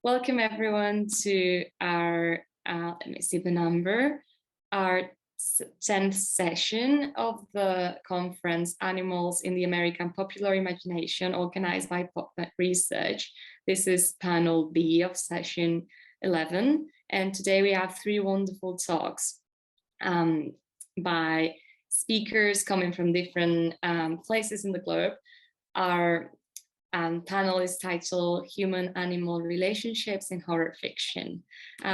Welcome everyone to our, let me see the number, our 10th session of the conference Animals in the American Popular Imagination, organized by PopNet Research. This is panel B of session 11. And today we have three wonderful talks by speakers coming from different places in the globe. Our panel is titled Human-Animal Relationships in Horror Fiction.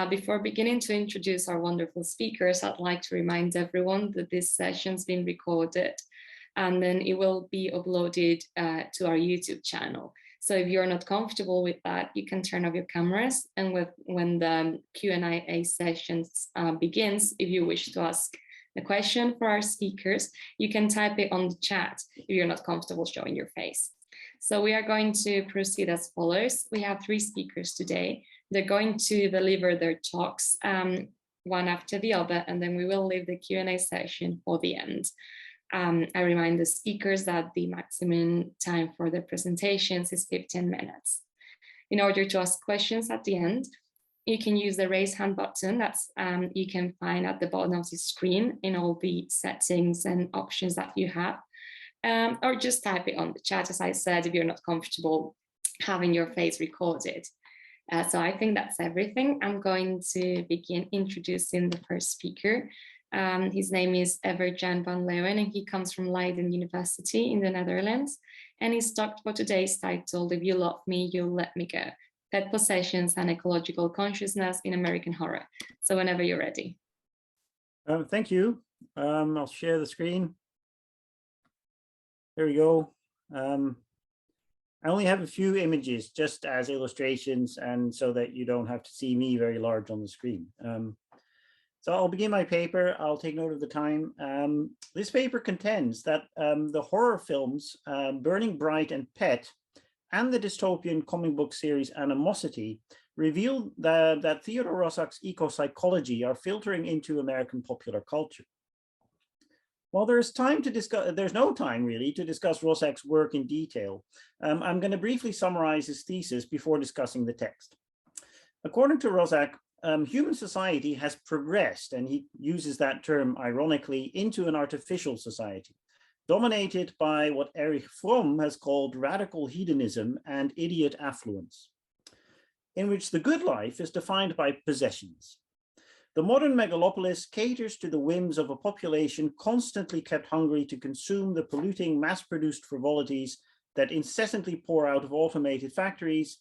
Before beginning to introduce our wonderful speakers, I'd like to remind everyone that this session's been recorded and then it will be uploaded to our YouTube channel. So if you're not comfortable with that, you can turn off your cameras, and when the Q&A sessions begins, if you wish to ask a question for our speakers, you can type it on the chat if you're not comfortable showing your face. So we are going to proceed as follows. We have three speakers today. They're going to deliver their talks one after the other, and then we will leave the Q&A session for the end. I remind the speakers that the maximum time for the presentations is 15 minutes. In order to ask questions at the end, you can use the raise hand button that's you can find at the bottom of the screen in all the settings and options that you have. Or just type it on the chat, as I said, if you're not comfortable having your face recorded. So I think that's everything. I'm going to begin introducing the first speaker. His name is Evert van Leeuwen, and he comes from Leiden University in the Netherlands. And his talk for today is titled, If You Love Me, You'll Let Me Go, Pet Possessions and Ecological Consciousness in American Horror. So whenever you're ready. Thank you. I'll share the screen. There we go. I only have a few images just as illustrations, and so that you don't have to see me very large on the screen. So I'll begin my paper. I'll take note of the time. This paper contends that the horror films Burning Bright and Pet and the dystopian comic book series Animality reveal that Theodore Roszak's eco-psychology are filtering into American popular culture. While there's no time really to discuss Roszak's work in detail, I'm going to briefly summarize his thesis before discussing the text. According to Roszak, human society has progressed, and he uses that term ironically, into an artificial society, dominated by what Erich Brom has called radical hedonism and idiot affluence, in which the good life is defined by possessions. The modern megalopolis caters to the whims of a population constantly kept hungry to consume the polluting mass-produced frivolities that incessantly pour out of automated factories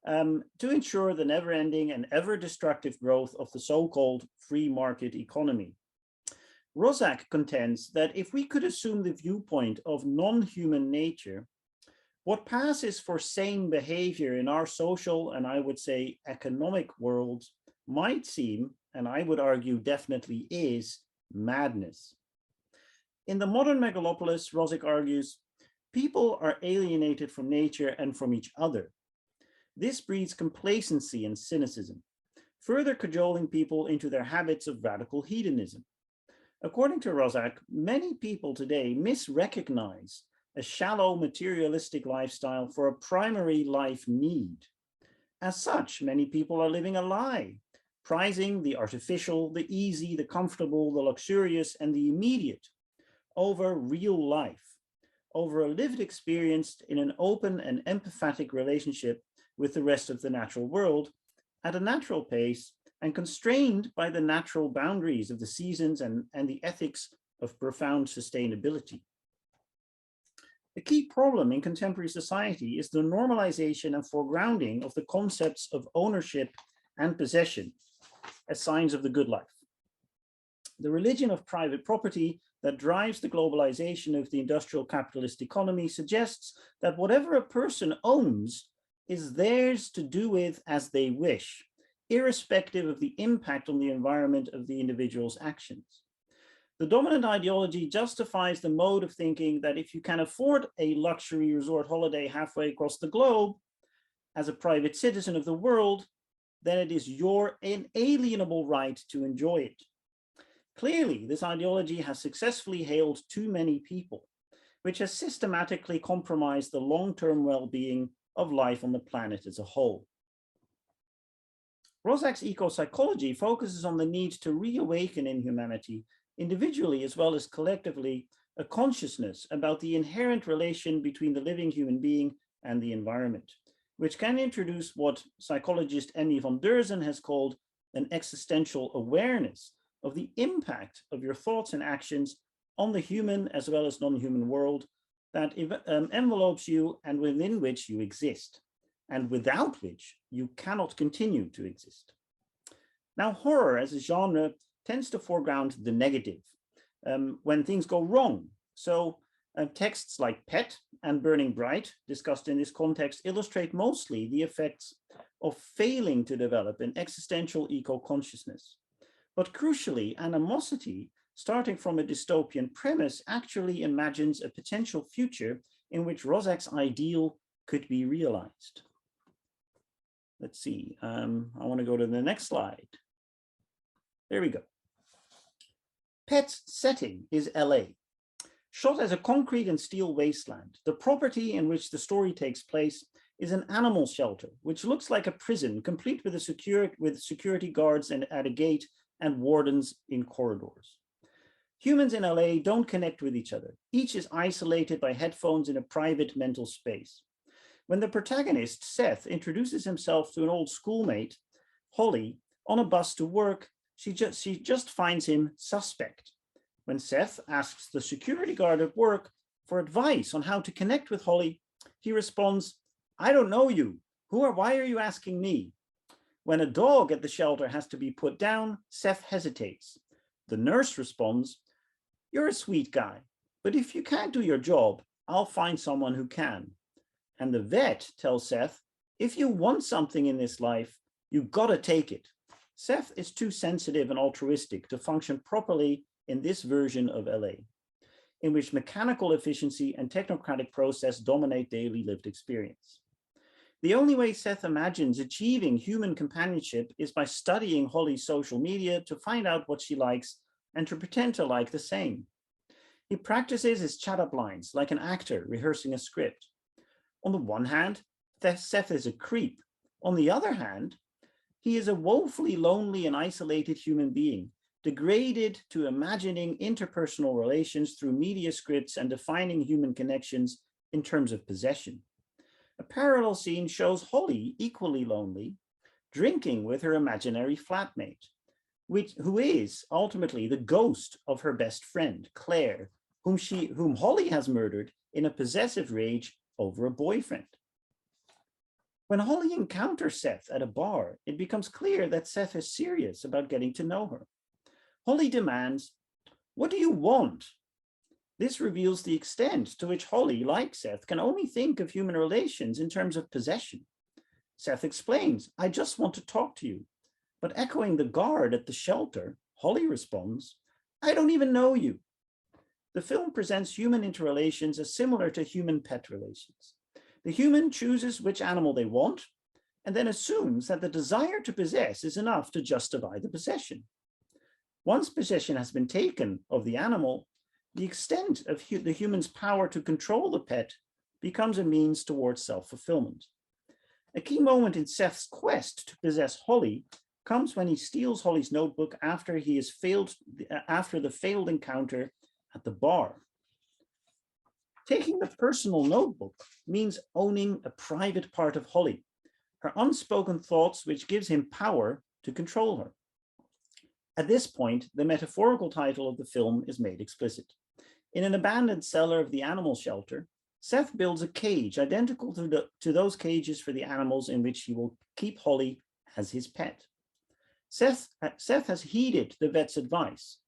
to ensure the never-ending and ever-destructive growth of the so-called free market economy. Roszak contends that if we could assume the viewpoint of non-human nature, what passes for sane behavior in our social and I would say economic worlds might seem, and I would argue definitely is, madness. In the modern megalopolis, Roszak argues, people are alienated from nature and from each other. This breeds complacency and cynicism, further cajoling people into their habits of radical hedonism. According to Roszak, many people today misrecognize a shallow materialistic lifestyle for a primary life need. As such, many people are living a lie, prizing the artificial, the easy, the comfortable, the luxurious, and the immediate over real life, over a lived experience in an open and empathetic relationship with the rest of the natural world at a natural pace and constrained by the natural boundaries of the seasons and the ethics of profound sustainability. The key problem in contemporary society is the normalization and foregrounding of the concepts of ownership and possession as signs of the good life. The religion of private property that drives the globalization of the industrial capitalist economy suggests that whatever a person owns is theirs to do with as they wish, irrespective of the impact on the environment of the individual's actions. The dominant ideology justifies the mode of thinking that if you can afford a luxury resort holiday halfway across the globe as a private citizen of the world, then it is your inalienable right to enjoy it. Clearly, this ideology has successfully hailed too many people, which has systematically compromised the long-term well-being of life on the planet as a whole. Rozak's eco-psychology focuses on the need to reawaken in humanity, individually as well as collectively, a consciousness about the inherent relation between the living human being and the environment, which can introduce what psychologist Emmy van Deurzen has called an existential awareness of the impact of your thoughts and actions on the human as well as non-human world that envelopes you and within which you exist, and without which you cannot continue to exist. Now, horror as a genre tends to foreground the negative, when things go wrong. So texts like Pet and Burning Bright, discussed in this context, illustrate mostly the effects of failing to develop an existential eco-consciousness. But crucially, Animosity, starting from a dystopian premise, actually imagines a potential future in which Rozak's ideal could be realized. Let's see, I want to go to the next slide. There we go. Pet's setting is LA. Shot as a concrete and steel wasteland, the property in which the story takes place is an animal shelter, which looks like a prison, complete with security guards at a gate and wardens in corridors. Humans in LA don't connect with each other. Each is isolated by headphones in a private mental space. When the protagonist, Seth, introduces himself to an old schoolmate, Holly, on a bus to work, she just finds him suspect. When Seth asks the security guard at work for advice on how to connect with Holly, he responds, "I don't know you. Why are you asking me?" When a dog at the shelter has to be put down, Seth hesitates. The nurse responds, "You're a sweet guy, but if you can't do your job, I'll find someone who can." And the vet tells Seth, "If you want something in this life, you gotta take it." Seth is too sensitive and altruistic to function properly in this version of LA, in which mechanical efficiency and technocratic process dominate daily lived experience. The only way Seth imagines achieving human companionship is by studying Holly's social media to find out what she likes and to pretend to like the same. He practices his chat-up lines like an actor rehearsing a script. On the one hand, Seth is a creep. On the other hand, he is a woefully lonely and isolated human being, degraded to imagining interpersonal relations through media scripts and defining human connections in terms of possession. A parallel scene shows Holly, equally lonely, drinking with her imaginary flatmate, who is ultimately the ghost of her best friend, Claire, whom Holly has murdered in a possessive rage over a boyfriend. When Holly encounters Seth at a bar, it becomes clear that Seth is serious about getting to know her. Holly demands, "What do you want?" This reveals the extent to which Holly, like Seth, can only think of human relations in terms of possession. Seth explains, "I just want to talk to you." But echoing the guard at the shelter, Holly responds, "I don't even know you." The film presents human interrelations as similar to human-pet relations. The human chooses which animal they want, and then assumes that the desire to possess is enough to justify the possession. Once possession has been taken of the animal, the extent of the human's power to control the pet becomes a means towards self-fulfillment. A key moment in Seth's quest to possess Holly comes when he steals Holly's notebook after the failed encounter at the bar. Taking the personal notebook means owning a private part of Holly, her unspoken thoughts, which gives him power to control her. At this point, the metaphorical title of the film is made explicit. In an abandoned cellar of the animal shelter, Seth builds a cage identical to those cages for the animals in which he will keep Holly as his pet. Seth has heeded the vet's advice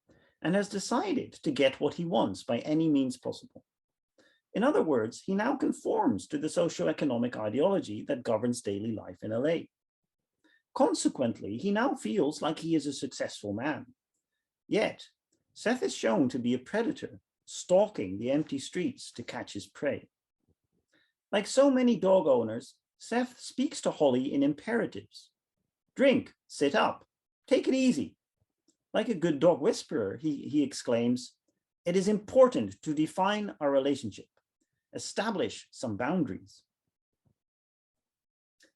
and has decided to get what he wants by any means possible. In other words, he now conforms to the socioeconomic ideology that governs daily life in LA. Consequently, he now feels like he is a successful man. Yet, Seth is shown to be a predator, stalking the empty streets to catch his prey. Like so many dog owners, Seth speaks to Holly in imperatives. "Drink, sit up, take it easy." Like a good dog whisperer, he exclaims, "It is important to define our relationship. Establish some boundaries."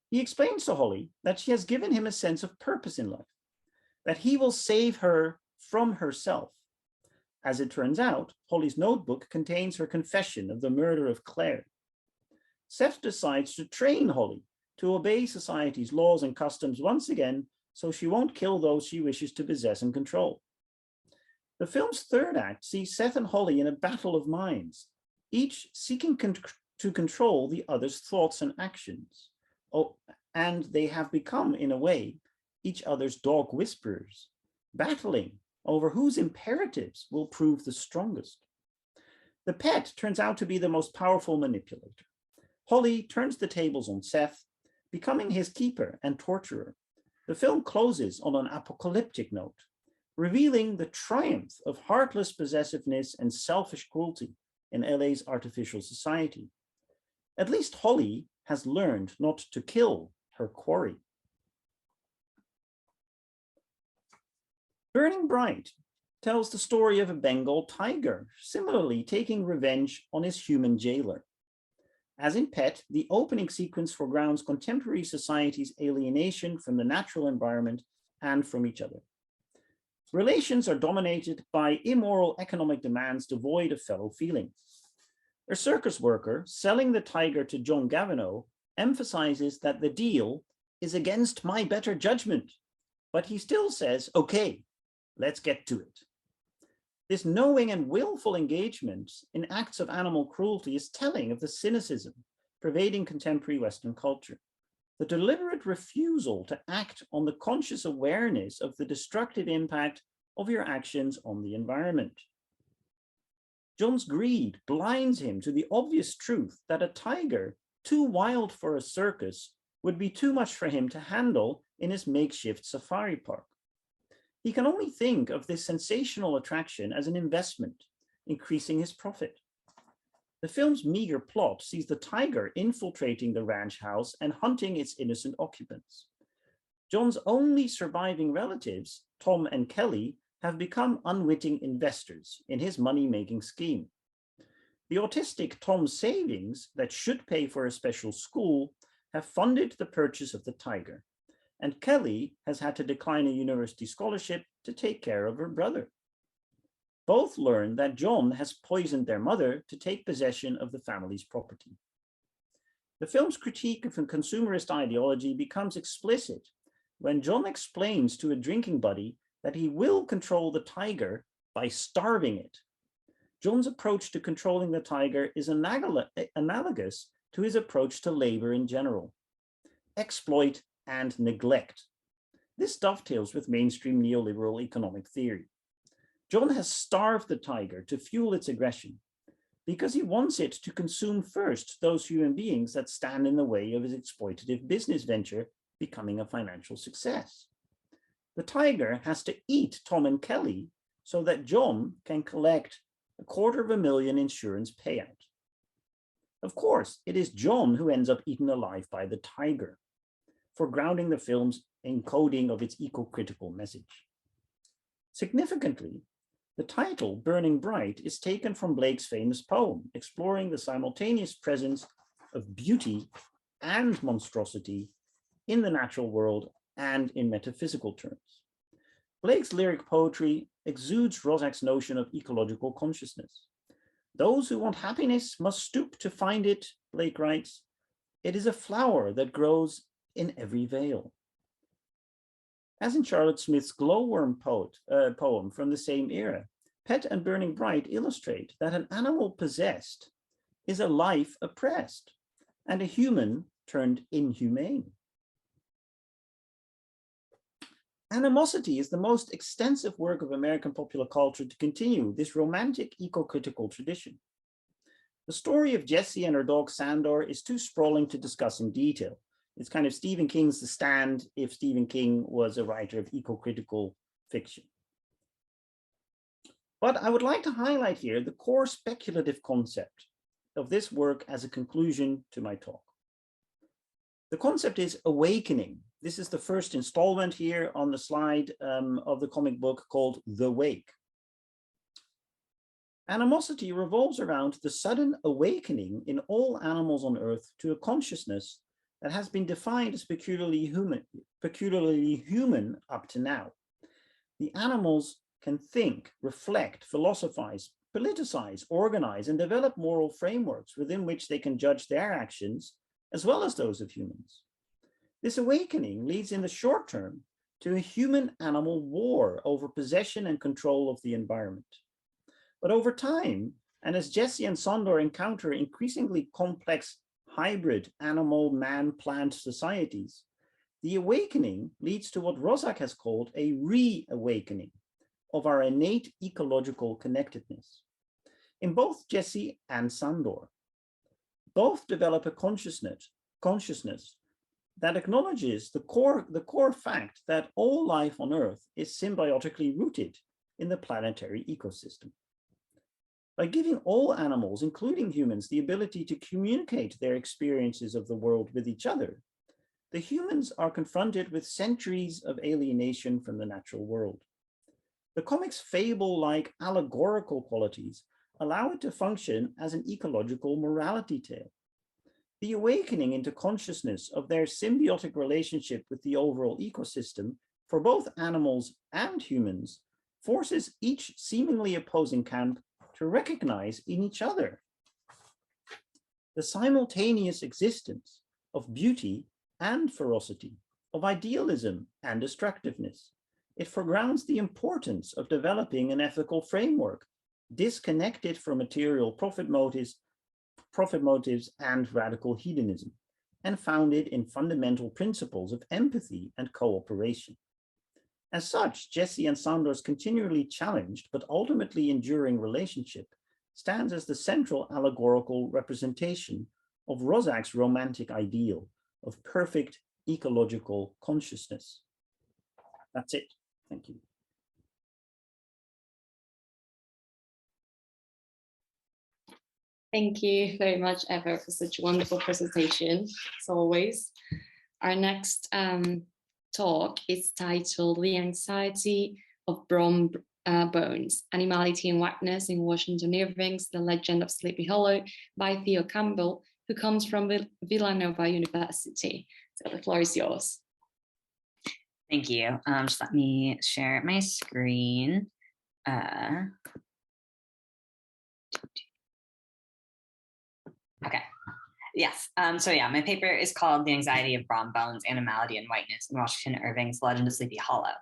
He explains to Holly that she has given him a sense of purpose in life, that he will save her from herself. As it turns out, Holly's notebook contains her confession of the murder of Claire. Seth decides to train Holly to obey society's laws and customs once again, so she won't kill those she wishes to possess and control. The film's third act sees Seth and Holly in a battle of minds, each seeking to control the other's thoughts and actions. Oh, and they have become, in a way, each other's dog whisperers, battling over whose imperatives will prove the strongest. The pet turns out to be the most powerful manipulator. Holly turns the tables on Seth, becoming his keeper and torturer. The film closes on an apocalyptic note, revealing the triumph of heartless possessiveness and selfish cruelty in LA's artificial society. At least Holly has learned not to kill her quarry. Burning Bright tells the story of a Bengal tiger, similarly taking revenge on his human jailer. As in Pet, the opening sequence foregrounds contemporary society's alienation from the natural environment and from each other. Relations are dominated by immoral economic demands devoid of fellow feeling. A circus worker selling the tiger to John Gavineau emphasizes that the deal is against my better judgment, but he still says, okay, let's get to it. This knowing and willful engagement in acts of animal cruelty is telling of the cynicism pervading contemporary Western culture. The deliberate refusal to act on the conscious awareness of the destructive impact of your actions on the environment. John's greed blinds him to the obvious truth that a tiger, too wild for a circus, would be too much for him to handle in his makeshift safari park. He can only think of this sensational attraction as an investment, increasing his profit. The film's meager plot sees the tiger infiltrating the ranch house and hunting its innocent occupants. John's only surviving relatives, Tom and Kelly, have become unwitting investors in his money-making scheme. The autistic Tom's savings that should pay for a special school have funded the purchase of the tiger, and Kelly has had to decline a university scholarship to take care of her brother. Both learn that John has poisoned their mother to take possession of the family's property. The film's critique of a consumerist ideology becomes explicit when John explains to a drinking buddy that he will control the tiger by starving it. John's approach to controlling the tiger is analogous to his approach to labor in general. Exploit and neglect. This dovetails with mainstream neoliberal economic theory. John has starved the tiger to fuel its aggression because he wants it to consume first those human beings that stand in the way of his exploitative business venture becoming a financial success. The tiger has to eat Tom and Kelly so that John can collect $250,000 insurance payout. Of course, it is John who ends up eaten alive by the tiger, foregrounding the film's encoding of its eco-critical message. Significantly, the title, Burning Bright, is taken from Blake's famous poem, exploring the simultaneous presence of beauty and monstrosity in the natural world and in metaphysical terms. Blake's lyric poetry exudes Rorschach's notion of ecological consciousness. Those who want happiness must stoop to find it, Blake writes. It is a flower that grows in every vale. As in Charlotte Smith's glowworm poem from the same era, Pet and Burning Bright illustrate that an animal possessed is a life oppressed and a human turned inhumane. Animosity is the most extensive work of American popular culture to continue this romantic eco-critical tradition. The story of Jessie and her dog Sandor is too sprawling to discuss in detail. It's kind of Stephen King's The Stand if Stephen King was a writer of eco-critical fiction. But I would like to highlight here the core speculative concept of this work as a conclusion to my talk. The concept is awakening. This is the first installment here on the slide of the comic book called The Wake. Animosity revolves around the sudden awakening in all animals on Earth to a consciousness that has been defined as peculiarly human up to now. The animals can think, reflect, philosophize, politicize, organize, and develop moral frameworks within which they can judge their actions as well as those of humans. This awakening leads in the short term to a human-animal war over possession and control of the environment. But over time, and as Jesse and Sandor encounter increasingly complex hybrid animal-man-plant societies, the awakening leads to what Rozak has called a reawakening of our innate ecological connectedness. In both Jesse and Sandor, both develop a consciousness that acknowledges the core fact that all life on Earth is symbiotically rooted in the planetary ecosystem. By giving all animals, including humans, the ability to communicate their experiences of the world with each other, the humans are confronted with centuries of alienation from the natural world. The comic's fable-like allegorical qualities allow it to function as an ecological morality tale. The awakening into consciousness of their symbiotic relationship with the overall ecosystem for both animals and humans forces each seemingly opposing camp to recognize in each other the simultaneous existence of beauty and ferocity, of idealism and destructiveness. It foregrounds the importance of developing an ethical framework disconnected from material profit motives and radical hedonism, and founded in fundamental principles of empathy and cooperation. As such, Jesse and Sandor's continually challenged but ultimately enduring relationship stands as the central allegorical representation of Rozak's romantic ideal of perfect ecological consciousness. That's it. Thank you. Thank you very much, Evert, for such a wonderful presentation, as always. Our next talk is titled The Anxiety of Brom Bones, Animality and Whiteness in Washington Irving's The Legend of Sleepy Hollow by Theo Campbell, who comes from Villanova University. So the floor is yours. Thank you. Just let me share my screen. Okay. Yes. So yeah, my paper is called The Anxiety of Brom Bones, Animality and Whiteness in Washington Irving's Legend of Sleepy Hollow.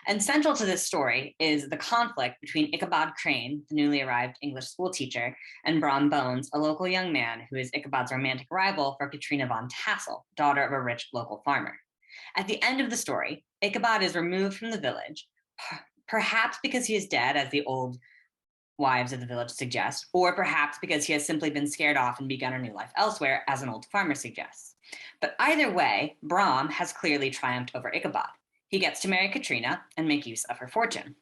And central to this story is the conflict between Ichabod Crane, the newly arrived English school teacher, and Brom Bones, a local young man who is Ichabod's romantic rival for Katrina von Tassel, daughter of a rich local farmer. At the end of the story, Ichabod is removed from the village, perhaps because he is dead, as the old wives of the village suggest, or perhaps because he has simply been scared off and begun a new life elsewhere, as an old farmer suggests. But either way, Brom has clearly triumphed over Ichabod. He gets to marry Katrina and make use of her fortune.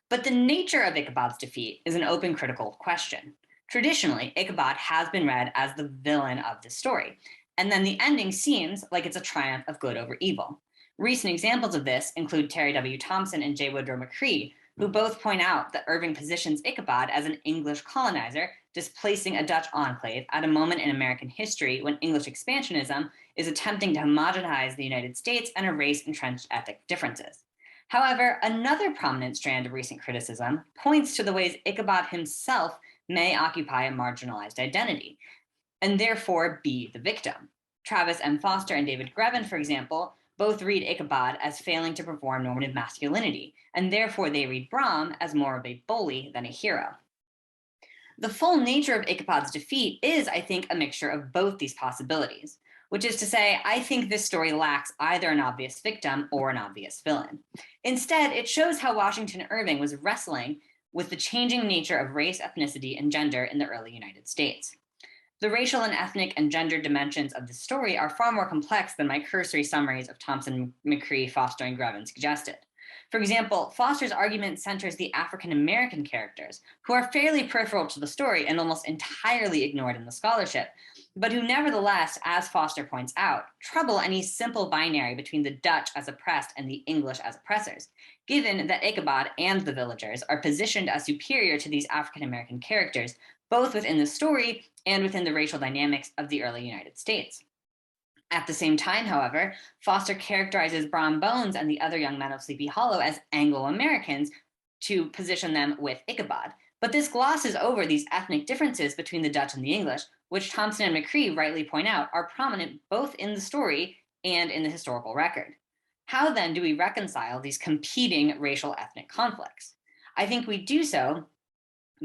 But the nature of Ichabod's defeat is an open critical question. Traditionally, Ichabod has been read as the villain of the story, and then the ending seems like it's a triumph of good over evil. Recent examples of this include Terry W. Thompson and J. Woodrow McCree, who both point out that Irving positions Ichabod as an English colonizer, displacing a Dutch enclave at a moment in American history when English expansionism is attempting to homogenize the United States and erase entrenched ethnic differences. However, another prominent strand of recent criticism points to the ways Ichabod himself may occupy a marginalized identity, and therefore be the victim. Travis M. Foster and David Grevin, for example, both read Ichabod as failing to perform normative masculinity, and therefore they read Brom as more of a bully than a hero. The full nature of Ichabod's defeat is, I think, a mixture of both these possibilities, which is to say, I think this story lacks either an obvious victim or an obvious villain. Instead, it shows how Washington Irving was wrestling with the changing nature of race, ethnicity, and gender in the early United States. The racial and ethnic and gender dimensions of the story are far more complex than my cursory summaries of Thompson, McCree, Foster, and Grevin suggested. For example, Foster's argument centers the African-American characters, who are fairly peripheral to the story and almost entirely ignored in the scholarship, but who nevertheless, as Foster points out, trouble any simple binary between the Dutch as oppressed and the English as oppressors, given that Ichabod and the villagers are positioned as superior to these African-American characters, both within the story and within the racial dynamics of the early United States. At the same time, however, Foster characterizes Brom Bones and the other young men of Sleepy Hollow as Anglo-Americans to position them with Ichabod. But this glosses over these ethnic differences between the Dutch and the English, which Thompson and McCree rightly point out are prominent both in the story and in the historical record. How then do we reconcile these competing racial ethnic conflicts? I think we do so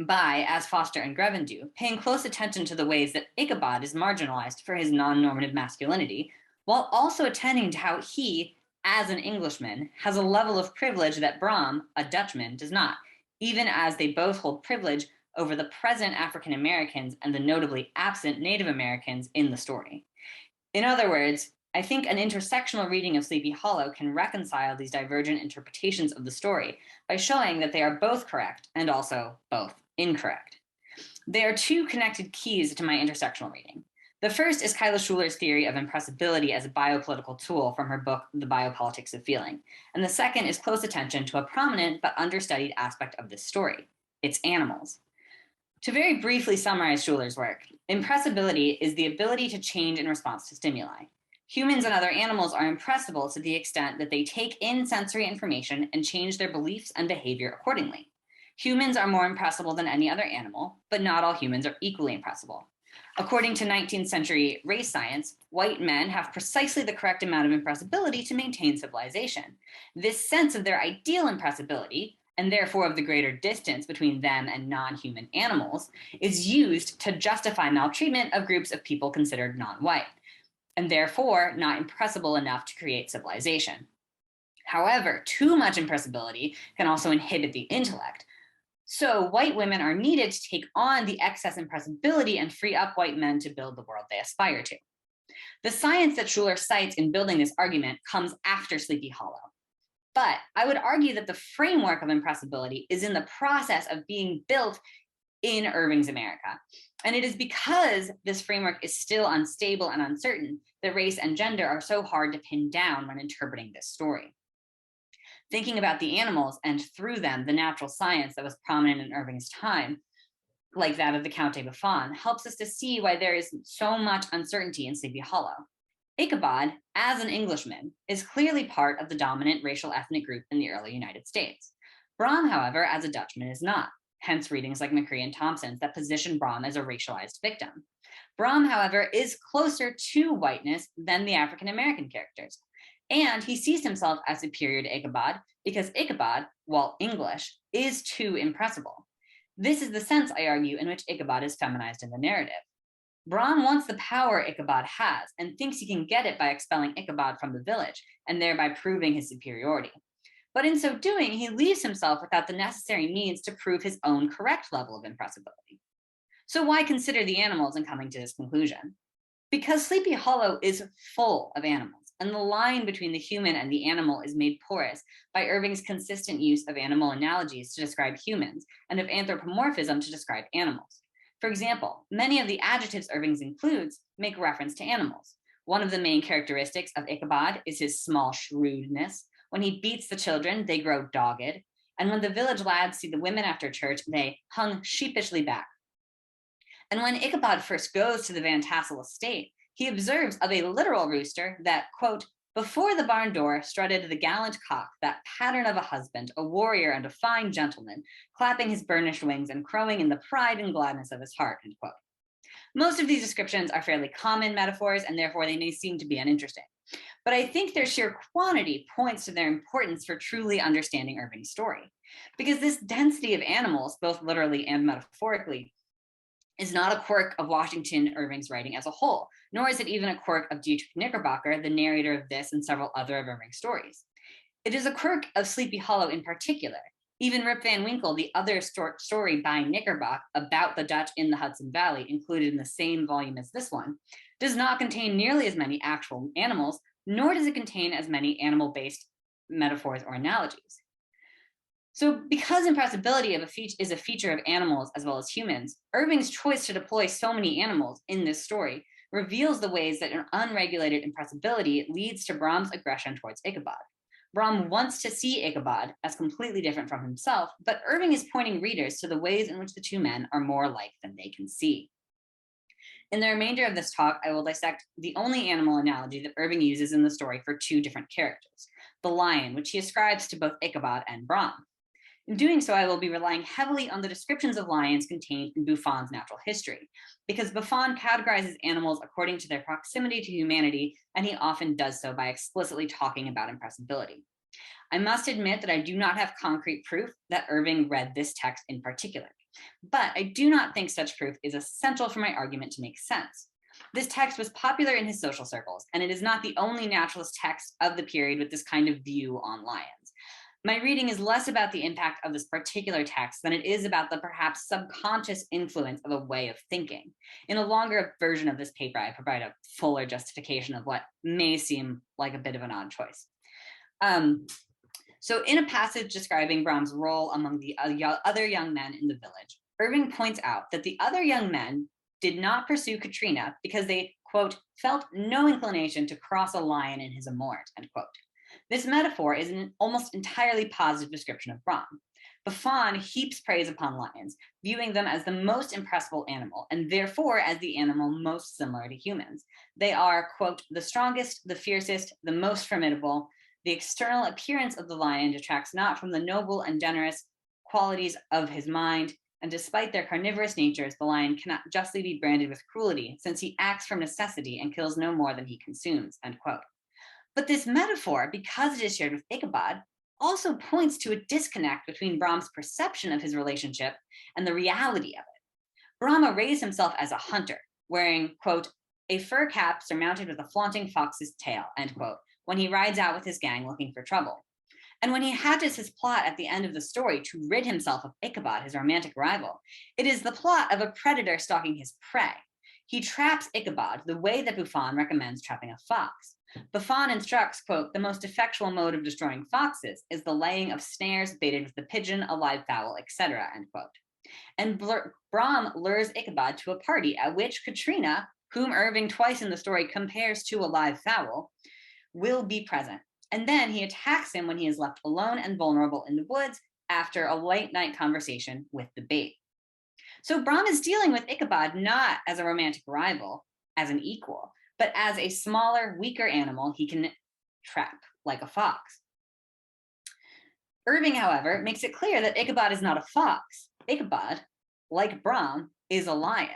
by, as Foster and Greven do, paying close attention to the ways that Ichabod is marginalized for his non-normative masculinity, while also attending to how he, as an Englishman, has a level of privilege that Brom, a Dutchman, does not, even as they both hold privilege over the present African Americans and the notably absent Native Americans in the story. In other words, I think an intersectional reading of Sleepy Hollow can reconcile these divergent interpretations of the story by showing that they are both correct and also both incorrect. There are two connected keys to my intersectional reading. The first is Kyla Schuler's theory of impressibility as a biopolitical tool from her book, The Biopolitics of Feeling. And the second is close attention to a prominent but understudied aspect of this story, its animals. To very briefly summarize Schuler's work, impressibility is the ability to change in response to stimuli. Humans and other animals are impressible to the extent that they take in sensory information and change their beliefs and behavior accordingly. Humans are more impressible than any other animal, but not all humans are equally impressible. According to 19th century race science, white men have precisely the correct amount of impressibility to maintain civilization. This sense of their ideal impressibility, and therefore of the greater distance between them and non-human animals, is used to justify maltreatment of groups of people considered non-white, and therefore not impressible enough to create civilization. However, too much impressibility can also inhibit the intellect. So white women are needed to take on the excess impressibility and free up white men to build the world they aspire to. The science that Schuler cites in building this argument comes after Sleepy Hollow. But I would argue that the framework of impressibility is in the process of being built in Irving's America. And it is because this framework is still unstable and uncertain that race and gender are so hard to pin down when interpreting this story. Thinking about the animals and through them the natural science that was prominent in Irving's time, like that of the Count de Buffon, helps us to see why there is so much uncertainty in Sleepy Hollow. Ichabod, as an Englishman, is clearly part of the dominant racial ethnic group in the early United States. Brom, however, as a Dutchman is not, hence readings like McCree and Thompson's that position Brom as a racialized victim. Brom, however, is closer to whiteness than the African American characters. And he sees himself as superior to Ichabod because Ichabod, while English, is too impressible. This is the sense, I argue, in which Ichabod is feminized in the narrative. Brom wants the power Ichabod has and thinks he can get it by expelling Ichabod from the village and thereby proving his superiority. But in so doing, he leaves himself without the necessary means to prove his own correct level of impressibility. So why consider the animals in coming to this conclusion? Because Sleepy Hollow is full of animals, and the line between the human and the animal is made porous by Irving's consistent use of animal analogies to describe humans and of anthropomorphism to describe animals. For example, many of the adjectives Irving includes make reference to animals. One of the main characteristics of Ichabod is his small shrewdness. When he beats the children, they grow dogged. And when the village lads see the women after church, they hung sheepishly back. And when Ichabod first goes to the Van Tassel estate, he observes of a literal rooster that, quote, before the barn door strutted the gallant cock, that pattern of a husband, a warrior and a fine gentleman, clapping his burnished wings and crowing in the pride and gladness of his heart, end quote. Most of these descriptions are fairly common metaphors, and therefore they may seem to be uninteresting. But I think their sheer quantity points to their importance for truly understanding Irving's story. Because this density of animals, both literally and metaphorically, is not a quirk of Washington Irving's writing as a whole, nor is it even a quirk of Dietrich Knickerbocker, the narrator of this and several other of Irving's stories. It is a quirk of Sleepy Hollow in particular. Even Rip Van Winkle, the other story by Knickerbocker about the Dutch in the Hudson Valley, included in the same volume as this one, does not contain nearly as many actual animals, nor does it contain as many animal-based metaphors or analogies. So because impressibility is a feature of animals as well as humans, Irving's choice to deploy so many animals in this story reveals the ways that an unregulated impressibility leads to Brom's aggression towards Ichabod. Brom wants to see Ichabod as completely different from himself, but Irving is pointing readers to the ways in which the two men are more alike than they can see. In the remainder of this talk, I will dissect the only animal analogy that Irving uses in the story for two different characters, the lion, which he ascribes to both Ichabod and Brom. In doing so, I will be relying heavily on the descriptions of lions contained in Buffon's natural history, because Buffon categorizes animals according to their proximity to humanity, and he often does so by explicitly talking about impressibility. I must admit that I do not have concrete proof that Irving read this text in particular, but I do not think such proof is essential for my argument to make sense. This text was popular in his social circles, and it is not the only naturalist text of the period with this kind of view on lions. My reading is less about the impact of this particular text than it is about the perhaps subconscious influence of a way of thinking. In a longer version of this paper, I provide a fuller justification of what may seem like a bit of an odd choice. So in a passage describing Brom's role among the other young men in the village, Irving points out that the other young men did not pursue Katrina because they, quote, felt no inclination to cross a lion in his amours, end quote. This metaphor is an almost entirely positive description of Brom. Buffon heaps praise upon lions, viewing them as the most impressible animal, and therefore as the animal most similar to humans. They are, quote, the strongest, the fiercest, the most formidable. The external appearance of the lion detracts not from the noble and generous qualities of his mind, and despite their carnivorous natures, the lion cannot justly be branded with cruelty, since he acts from necessity and kills no more than he consumes, end quote. But this metaphor, because it is shared with Ichabod, also points to a disconnect between Brom's perception of his relationship and the reality of it. Brom arrays himself as a hunter, wearing, quote, a fur cap surmounted with a flaunting fox's tail, end quote, when he rides out with his gang looking for trouble. And when he hatches his plot at the end of the story to rid himself of Ichabod, his romantic rival, it is the plot of a predator stalking his prey. He traps Ichabod the way that Buffon recommends trapping a fox. Buffon instructs, quote, the most effectual mode of destroying foxes is the laying of snares baited with the pigeon, a live fowl, etc., end quote. And Brom lures Ichabod to a party at which Katrina, whom Irving twice in the story compares to a live fowl, will be present. And then he attacks him when he is left alone and vulnerable in the woods after a late night conversation with the bait. So Brom is dealing with Ichabod not as a romantic rival, as an equal, but as a smaller, weaker animal he can trap, like a fox. Irving, however, makes it clear that Ichabod is not a fox. Ichabod, like Brom, is a lion.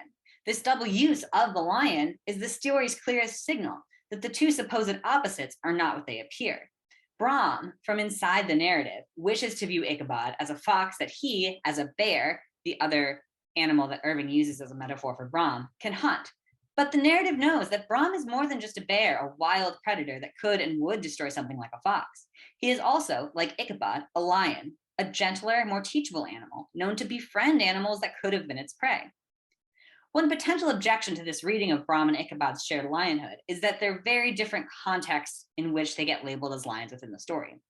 This double use of the lion is the story's clearest signal that the two supposed opposites are not what they appear. Brom, from inside the narrative, wishes to view Ichabod as a fox that he, as a bear, the other animal that Irving uses as a metaphor for Brom, can hunt. But the narrative knows that Brom is more than just a bear, a wild predator that could and would destroy something like a fox. He is also, like Ichabod, a lion, a gentler, more teachable animal, known to befriend animals that could have been its prey. One potential objection to this reading of Brom and Ichabod's shared lionhood is that they're very different contexts in which they get labeled as lions within the story.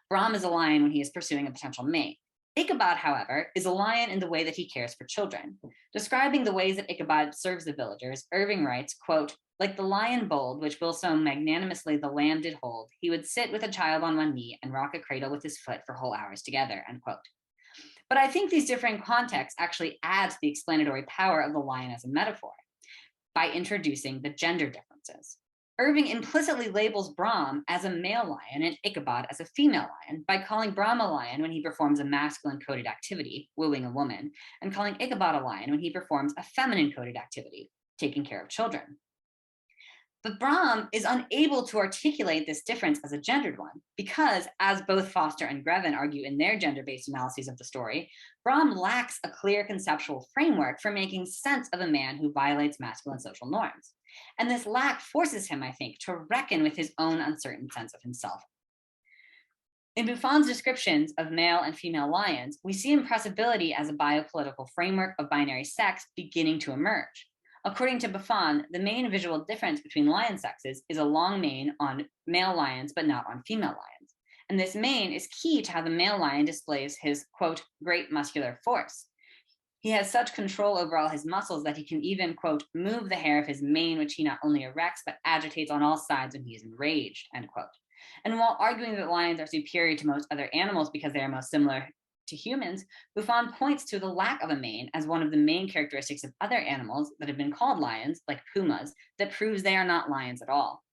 Brom is a lion when he is pursuing a potential mate. Ichabod, however, is a lion in the way that he cares for children. Describing the ways that Ichabod serves the villagers, Irving writes, quote, like the lion bold, which will so magnanimously the lamb did hold, he would sit with a child on one knee and rock a cradle with his foot for whole hours together, end quote. But I think these differing contexts actually add to the explanatory power of the lion as a metaphor by introducing the gender differences. Irving implicitly labels Brom as a male lion and Ichabod as a female lion by calling Brom a lion when he performs a masculine-coded activity, wooing a woman, and calling Ichabod a lion when he performs a feminine-coded activity, taking care of children. But Brom is unable to articulate this difference as a gendered one because, as both Foster and Grevin argue in their gender-based analyses of the story, Brom lacks a clear conceptual framework for making sense of a man who violates masculine social norms. And this lack forces him, I think, to reckon with his own uncertain sense of himself. In Buffon's descriptions of male and female lions, we see impressibility as a biopolitical framework of binary sex beginning to emerge. According to Buffon, the main visual difference between lion sexes is a long mane on male lions, but not on female lions. And this mane is key to how the male lion displays his, quote, great muscular force. He has such control over all his muscles that he can even, quote, move the hair of his mane, which he not only erects, but agitates on all sides when he is enraged, end quote. And while arguing that lions are superior to most other animals because they are most similar to humans, Buffon points to the lack of a mane as one of the main characteristics of other animals that have been called lions, like pumas, that proves they are not lions at all.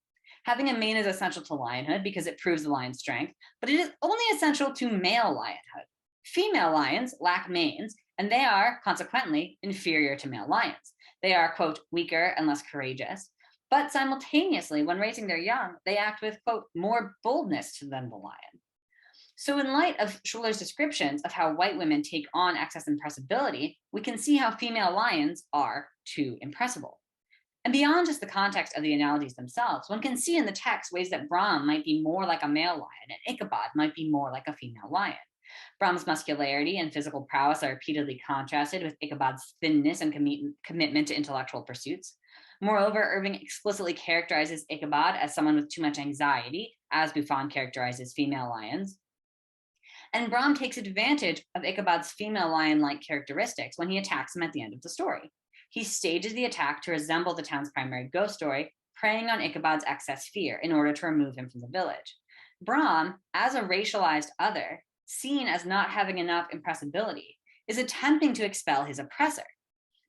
Having a mane is essential to lionhood because it proves the lion's strength, but it is only essential to male lionhood. Female lions lack manes, and they are, consequently, inferior to male lions. They are, quote, weaker and less courageous, but simultaneously, when raising their young, they act with, quote, more boldness than the lion. So in light of Schuller's descriptions of how white women take on excess impressibility, we can see how female lions are too impressible. And beyond just the context of the analogies themselves, one can see in the text ways that Brom might be more like a male lion and Ichabod might be more like a female lion. Brom's muscularity and physical prowess are repeatedly contrasted with Ichabod's thinness and commitment to intellectual pursuits. Moreover, Irving explicitly characterizes Ichabod as someone with too much anxiety, as Buffon characterizes female lions. And Brom takes advantage of Ichabod's female lion-like characteristics when he attacks him at the end of the story. He stages the attack to resemble the town's primary ghost story, preying on Ichabod's excess fear in order to remove him from the village. Brom, as a racialized other, seen as not having enough impressibility, is attempting to expel his oppressor,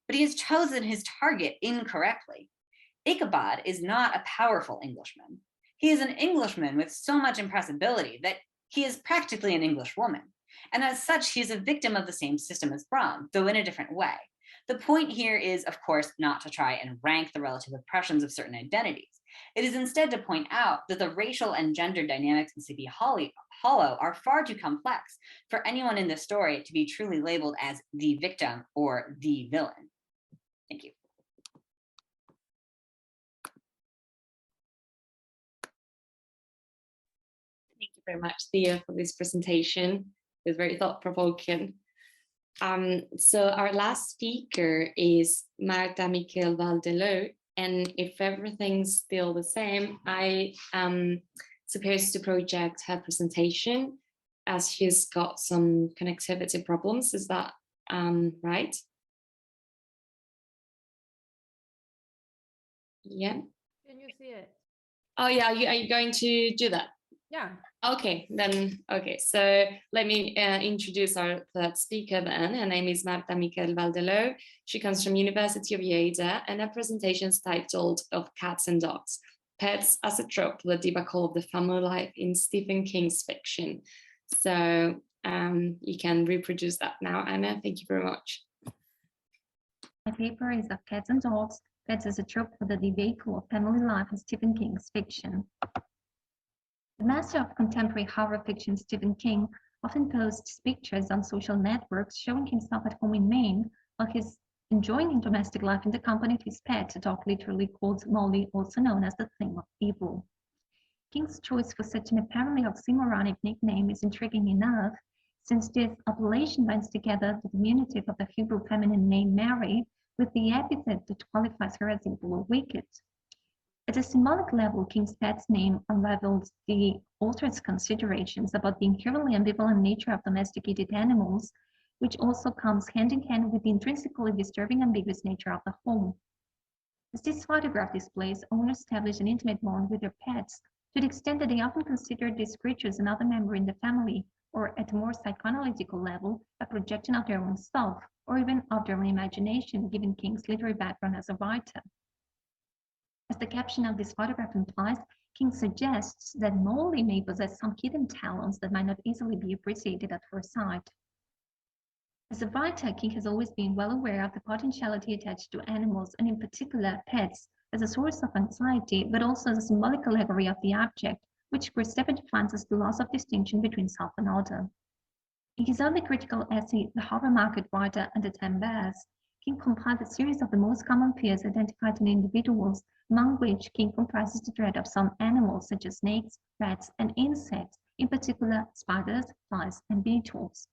but he has chosen his target incorrectly. Ichabod is not a powerful Englishman. He is an Englishman with so much impressibility that he is practically an English woman. And as such, he is a victim of the same system as Brom, though in a different way. The point here is, of course, not to try and rank the relative oppressions of certain identities. It is instead to point out that the racial and gender dynamics in Sleepy Hollow are far too complex for anyone in this story to be truly labeled as the victim or the villain. Thank you. Thank you very much, Theo, for this presentation. It was very thought-provoking. So our last speaker is Marta Miquel Baldellou, and if everything's still the same, I am supposed to project her presentation as she's got some connectivity problems. Is that right? Yeah. Can you see it? Oh yeah, are you going to do that? Yeah. Okay, then, okay, so let me introduce our third speaker then. Her name is Marta Miquel Baldellou. She comes from University of Lleida, and her presentation is titled Of Cats and Dogs, Pets as a Trope, the Debacle of the Family Life in Stephen King's fiction. So you can reproduce that now, Anna. Thank you very much. My paper is Of Cats and Dogs, Pets as a Trope for the Debacle of Family Life in Stephen King's fiction. The master of contemporary horror fiction, Stephen King, often posts pictures on social networks showing himself at home in Maine while he's enjoying domestic life in the company of his pet, a dog literally called Molly, also known as the Thing of Evil. King's choice for such an apparently oxymoronic nickname is intriguing enough, since this appellation binds together the diminutive of the Hebrew feminine name Mary with the epithet that qualifies her as evil or wicked. At a symbolic level, King's pet's name unravels the author's considerations about the inherently ambivalent nature of domesticated animals, which also comes hand in hand with the intrinsically disturbing ambiguous nature of the home. As this photograph displays, owners establish an intimate bond with their pets to the extent that they often consider these creatures another member in the family, or at a more psychoanalytical level, a projection of their own self, or even of their own imagination, given King's literary background as a writer. As the caption of this photograph implies, King suggests that Molly may possess some hidden talents that might not easily be appreciated at first sight. As a writer, King has always been well aware of the potentiality attached to animals, and in particular pets, as a source of anxiety, but also as a symbolic allegory of the object, which Christopher defines as the loss of distinction between self and other. In his early critical essay, The Horror Market Writer and the 10 Bears, King compiled a series of the most common fears identified in individuals, among which King comprises the dread of some animals such as snakes, rats, and insects, in particular spiders, flies, and beetles.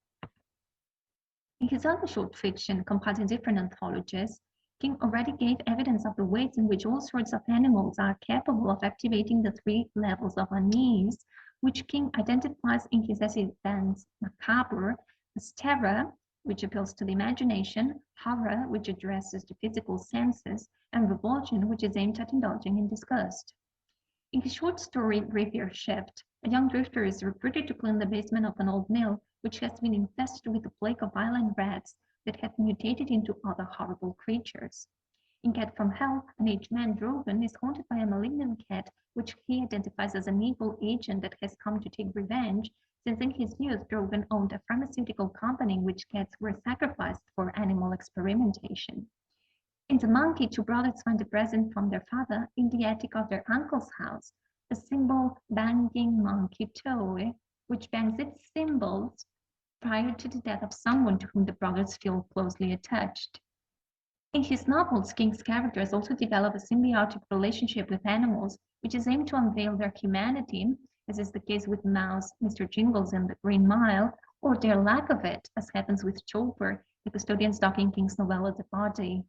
In his other short fiction, compiled in different anthologies, King already gave evidence of the ways in which all sorts of animals are capable of activating the 3 levels of unease, which King identifies in his essay Danse Macabre as terror, which appeals to the imagination, horror, which addresses the physical senses, and revulsion, which is aimed at indulging in disgust. In his short story Graveyard Shift, a young drifter is recruited to clean the basement of an old mill which has been infested with a plague of violent rats that have mutated into other horrible creatures. In Cat from Hell, an aged man, Drogon, is haunted by a malignant cat, which he identifies as an evil agent that has come to take revenge, since in his youth Drogon owned a pharmaceutical company in which cats were sacrificed for animal experimentation. In The Monkey, two brothers find a present from their father in the attic of their uncle's house, a simple banging monkey toy, which bangs its cymbals prior to the death of someone to whom the brothers feel closely attached. In his novels, King's characters also develop a symbiotic relationship with animals, which is aimed to unveil their humanity, as is the case with Mouse, Mr. Jingles, and the Green Mile, or their lack of it, as happens with Chopper, the custodian's dog in King's novella The Body.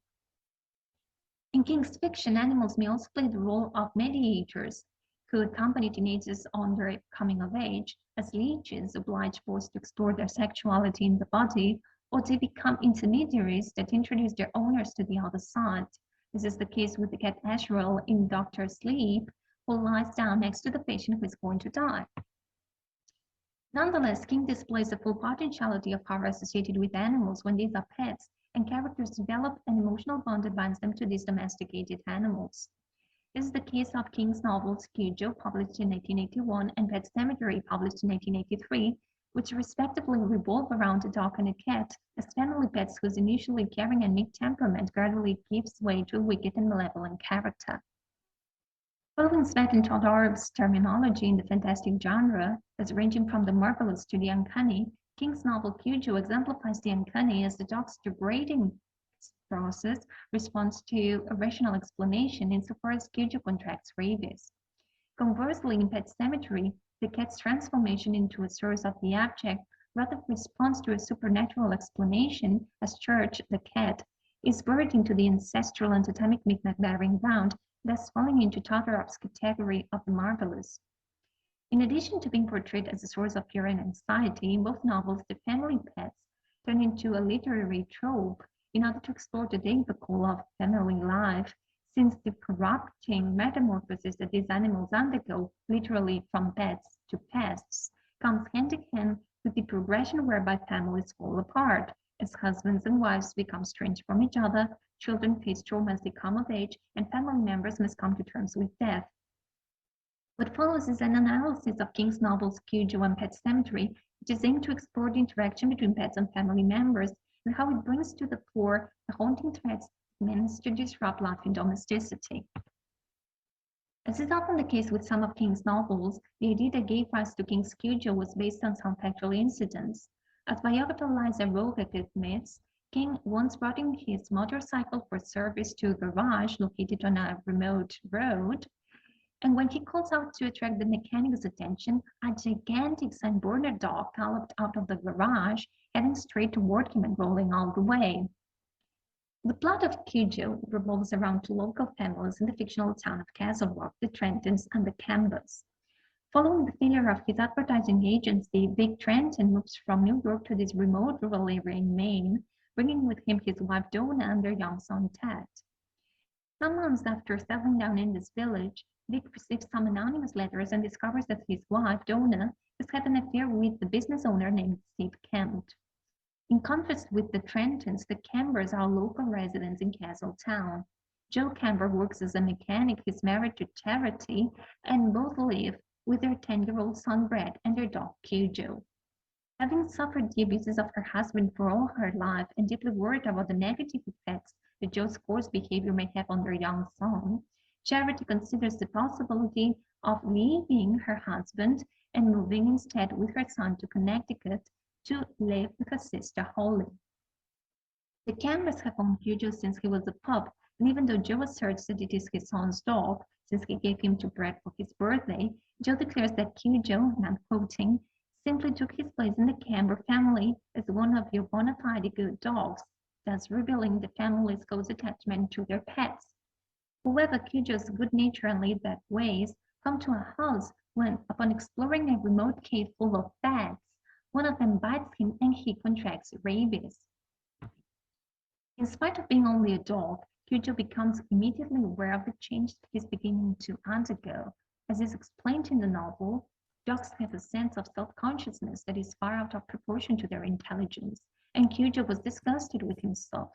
In King's fiction, animals may also play the role of mediators, who accompany teenagers on their coming of age, as leeches oblige boys to explore their sexuality in the body, or they become intermediaries that introduce their owners to the other side. This is the case with the cat Asriel in Doctor Sleep, who lies down next to the patient who is going to die. Nonetheless, King displays the full potentiality of horror associated with animals when these are pets, and characters develop an emotional bond that binds them to these domesticated animals. This is the case of King's novels Cujo, published in 1881, and Pet Sematary, published in 1883, which respectively revolve around a dog and a cat, as family pets whose initially caring and meek temperament gradually gives way to a wicked and malevolent character. Following Svet and Todd terminology in the fantastic genre, as ranging from the marvelous to the uncanny, King's novel Cujo exemplifies the uncanny as the dog's degrading process responds to a rational explanation insofar as Cujo contracts rabies. Conversely, in Pet Sematary, the cat's transformation into a source of the abject rather responds to a supernatural explanation, as Church, the cat, is buried into the ancestral and totemic Micmac ground, thus falling into Totterop's category of the marvelous. In addition to being portrayed as a source of fear and anxiety, in both novels, the family pets turn into a literary trope in order to explore the debacle of family life, since the corrupting metamorphosis that these animals undergo, literally from pets to pests, comes hand in hand with the progression whereby families fall apart, as husbands and wives become estranged from each other, children face trauma as they come of age, and family members must come to terms with death. What follows is an analysis of King's novels Cujo and Pet Sematary, which is aimed to explore the interaction between pets and family members, and how it brings to the fore the haunting threats meant to disrupt life in domesticity. As is often the case with some of King's novels, the idea that gave rise to King's Cujo was based on some factual incidents. As biographer Liza Rogic admits, King once brought in his motorcycle for service to a garage located on a remote road, and when he calls out to attract the mechanic's attention, a gigantic Saint Bernard dog galloped out of the garage, heading straight toward him and rolling all the way. The plot of Cujo revolves around two local families in the fictional town of Castle Rock, the Trentons and the Campbells. Following the failure of his advertising agency, Big Trenton moves from New York to this remote rural area in Maine, bringing with him his wife Donna and their young son Ted. Some months after settling down in this village, Vic receives some anonymous letters and discovers that his wife, Donna, has had an affair with the business owner named Steve Kemp. In contrast with the Trentons, the Campbells are local residents in Castletown. Joe Campbell works as a mechanic, he's married to Charity, and both live with their 10-year-old son Brett and their dog Cujo. Having suffered the abuses of her husband for all her life and deeply worried about the negative effects that Joe's coarse behavior may have on their young son, Charity considers the possibility of leaving her husband and moving instead with her son to Connecticut to live with her sister Holly. The Campbells have owned Cujo since he was a pup, and even though Joe asserts that it is his son's dog, since he gave him to Brett for his birthday, Joe declares that Cujo, and I'm quoting, simply took his place in the Campbell family as one of your bona fide good dogs, thus revealing the family's close attachment to their pets. However, Cujo's good nature and laid-back ways come to a house when, upon exploring a remote cave full of bats, one of them bites him and he contracts rabies. In spite of being only a dog, Cujo becomes immediately aware of the change he's beginning to undergo. As is explained in the novel, Dogs have a sense of self-consciousness that is far out of proportion to their intelligence, and Cujo was disgusted with himself.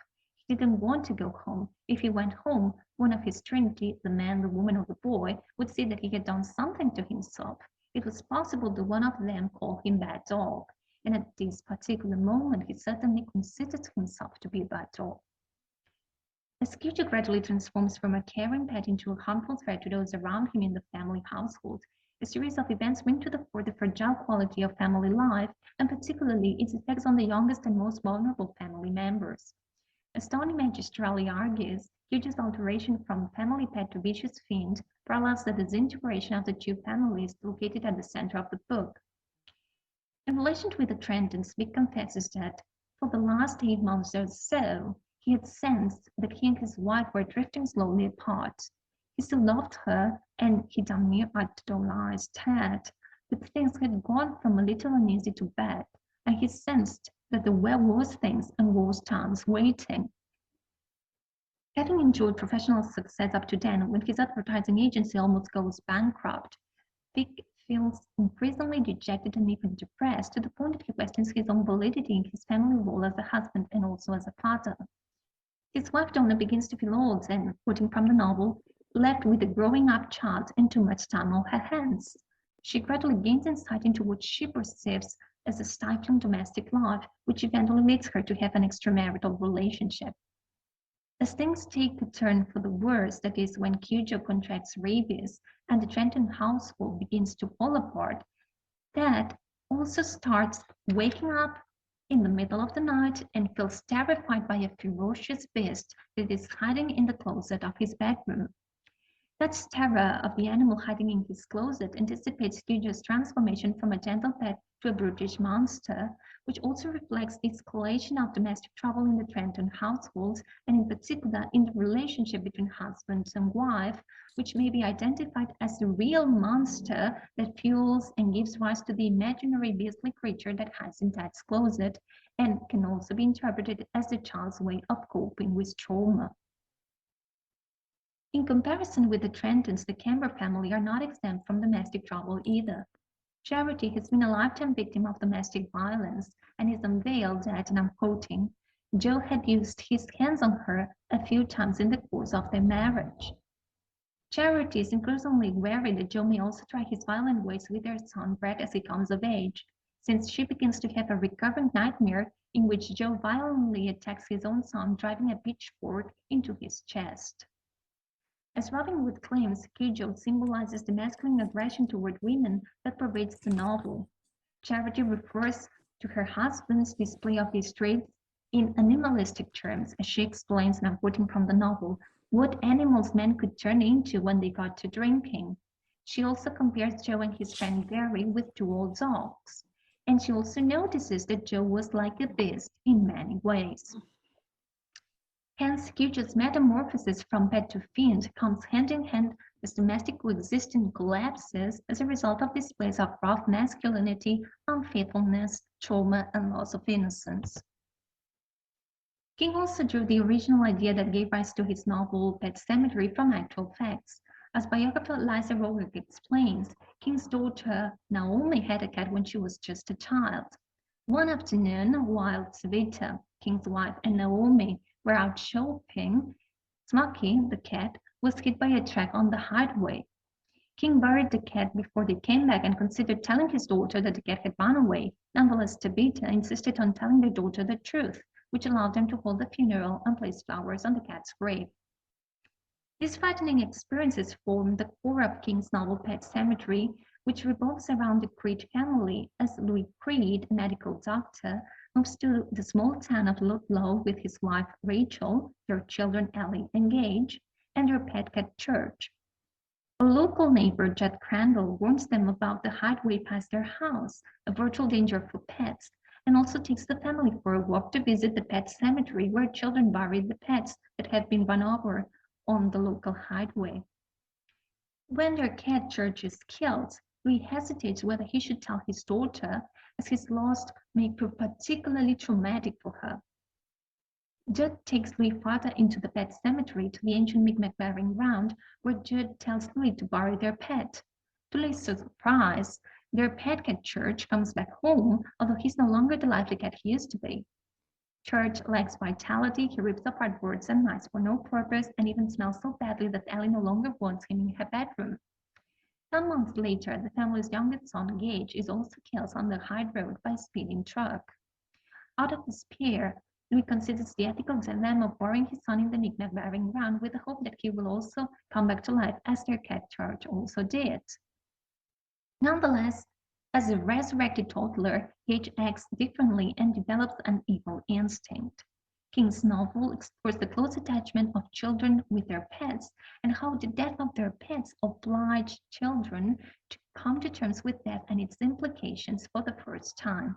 He didn't want to go home. If he went home, one of his trinity, the man, the woman, or the boy, would see that he had done something to himself. It was possible that one of them called him bad dog, and at this particular moment he certainly considered himself to be a bad dog. As Cujo gradually transforms from a caring pet into a harmful threat to those around him in the family household, a series of events bring to the fore the fragile quality of family life, and particularly its effects on the youngest and most vulnerable family members. As Tony magistrally argues, Cujo's alteration from family pet to vicious fiend parallels the disintegration of the two families located at the center of the book. In relation with the Trentons, Vic confesses that for the last 8 months or so, he had sensed that he and his wife were drifting slowly apart. He still loved her, and he damn near idolized that, but things had gone from a little uneasy to bad, and he sensed that there were worse things and worse times waiting. Having enjoyed professional success up to then, when his advertising agency almost goes bankrupt, Vic feels increasingly dejected and even depressed to the point that he questions his own validity in his family role as a husband and also as a father. His wife Donna begins to feel old and, quoting from the novel, left with a growing up child and too much time on her hands. She gradually gains insight into what she perceives as a stifling domestic life, which eventually leads her to have an extramarital relationship. As things take a turn for the worse, that is, when Cujo contracts rabies and the Trenton household begins to fall apart, Dad also starts waking up in the middle of the night and feels terrified by a ferocious beast that is hiding in the closet of his bedroom. Such terror of the animal hiding in his closet anticipates Cujo's transformation from a gentle pet to a brutish monster, which also reflects the escalation of domestic trouble in the Trenton household, and in particular in the relationship between husband and wife, which may be identified as the real monster that fuels and gives rise to the imaginary beastly creature that hides in Dad's closet, and can also be interpreted as the child's way of coping with trauma. In comparison with the Trentons, the Campbell family are not exempt from domestic trouble either. Charity has been a lifetime victim of domestic violence and is unveiled that, and I'm quoting, Joe had used his hands on her a few times in the course of their marriage. Charity is increasingly wary that Joe may also try his violent ways with their son Brett as he comes of age, since she begins to have a recurrent nightmare in which Joe violently attacks his own son, driving a pitchfork into his chest. As Robin Wood claims, Cujo symbolizes the masculine aggression toward women that pervades the novel. Charity refers to her husband's display of these traits in animalistic terms, as she explains, and I'm quoting from the novel, what animals men could turn into when they got to drinking. She also compares Joe and his friend Gary with 2 old dogs. And she also notices that Joe was like a beast in many ways. Hence, Cujo's metamorphosis from pet to fiend comes hand in hand as domestic coexistence collapses as a result of displays of rough masculinity, unfaithfulness, trauma, and loss of innocence. King also drew the original idea that gave rise to his novel Pet Sematary from actual facts. As biographer Liza Rowland explains, King's daughter Naomi had a cat when she was just a child. One afternoon, while Savita, King's wife, and Naomi were out shopping, Smoky, the cat, was hit by a truck on the highway. King buried the cat before they came back and considered telling his daughter that the cat had run away. Nonetheless, Tabitha insisted on telling their daughter the truth, which allowed them to hold the funeral and place flowers on the cat's grave. These frightening experiences form the core of King's novel Pet Sematary, which revolves around the Creed family as Louis Creed, a medical doctor, moves to the small town of Ludlow with his wife Rachel, their children Ellie and Gage, and their pet cat Church. A local neighbor, Judd Crandall, warns them about the highway past their house, a virtual danger for pets, and also takes the family for a walk to visit the pet cemetery where children bury the pets that have been run over on the local highway. When their cat Church is killed, Louis hesitates whether he should tell his daughter, as his loss may prove particularly traumatic for her. Judd takes Louis farther into the pet cemetery to the ancient Mi'kmaq burying ground, where Judd tells Louis to bury their pet. To Louis' surprise, Their pet cat Church comes back home, although he's no longer the lively cat he used to be. Church lacks vitality, he rips apart words and mice for no purpose, and even smells so badly that Ellie no longer wants him in her bedroom. Some months later, the family's youngest son, Gage, is also killed on the high road by a speeding truck. Out of despair, Louis considers the ethical dilemma of burying his son in the Micmac burying ground with the hope that he will also come back to life as their cat Church also did. Nonetheless, as a resurrected toddler, Gage acts differently and develops an evil instinct. King's novel explores the close attachment of children with their pets and how the death of their pets obliged children to come to terms with death and its implications for the first time.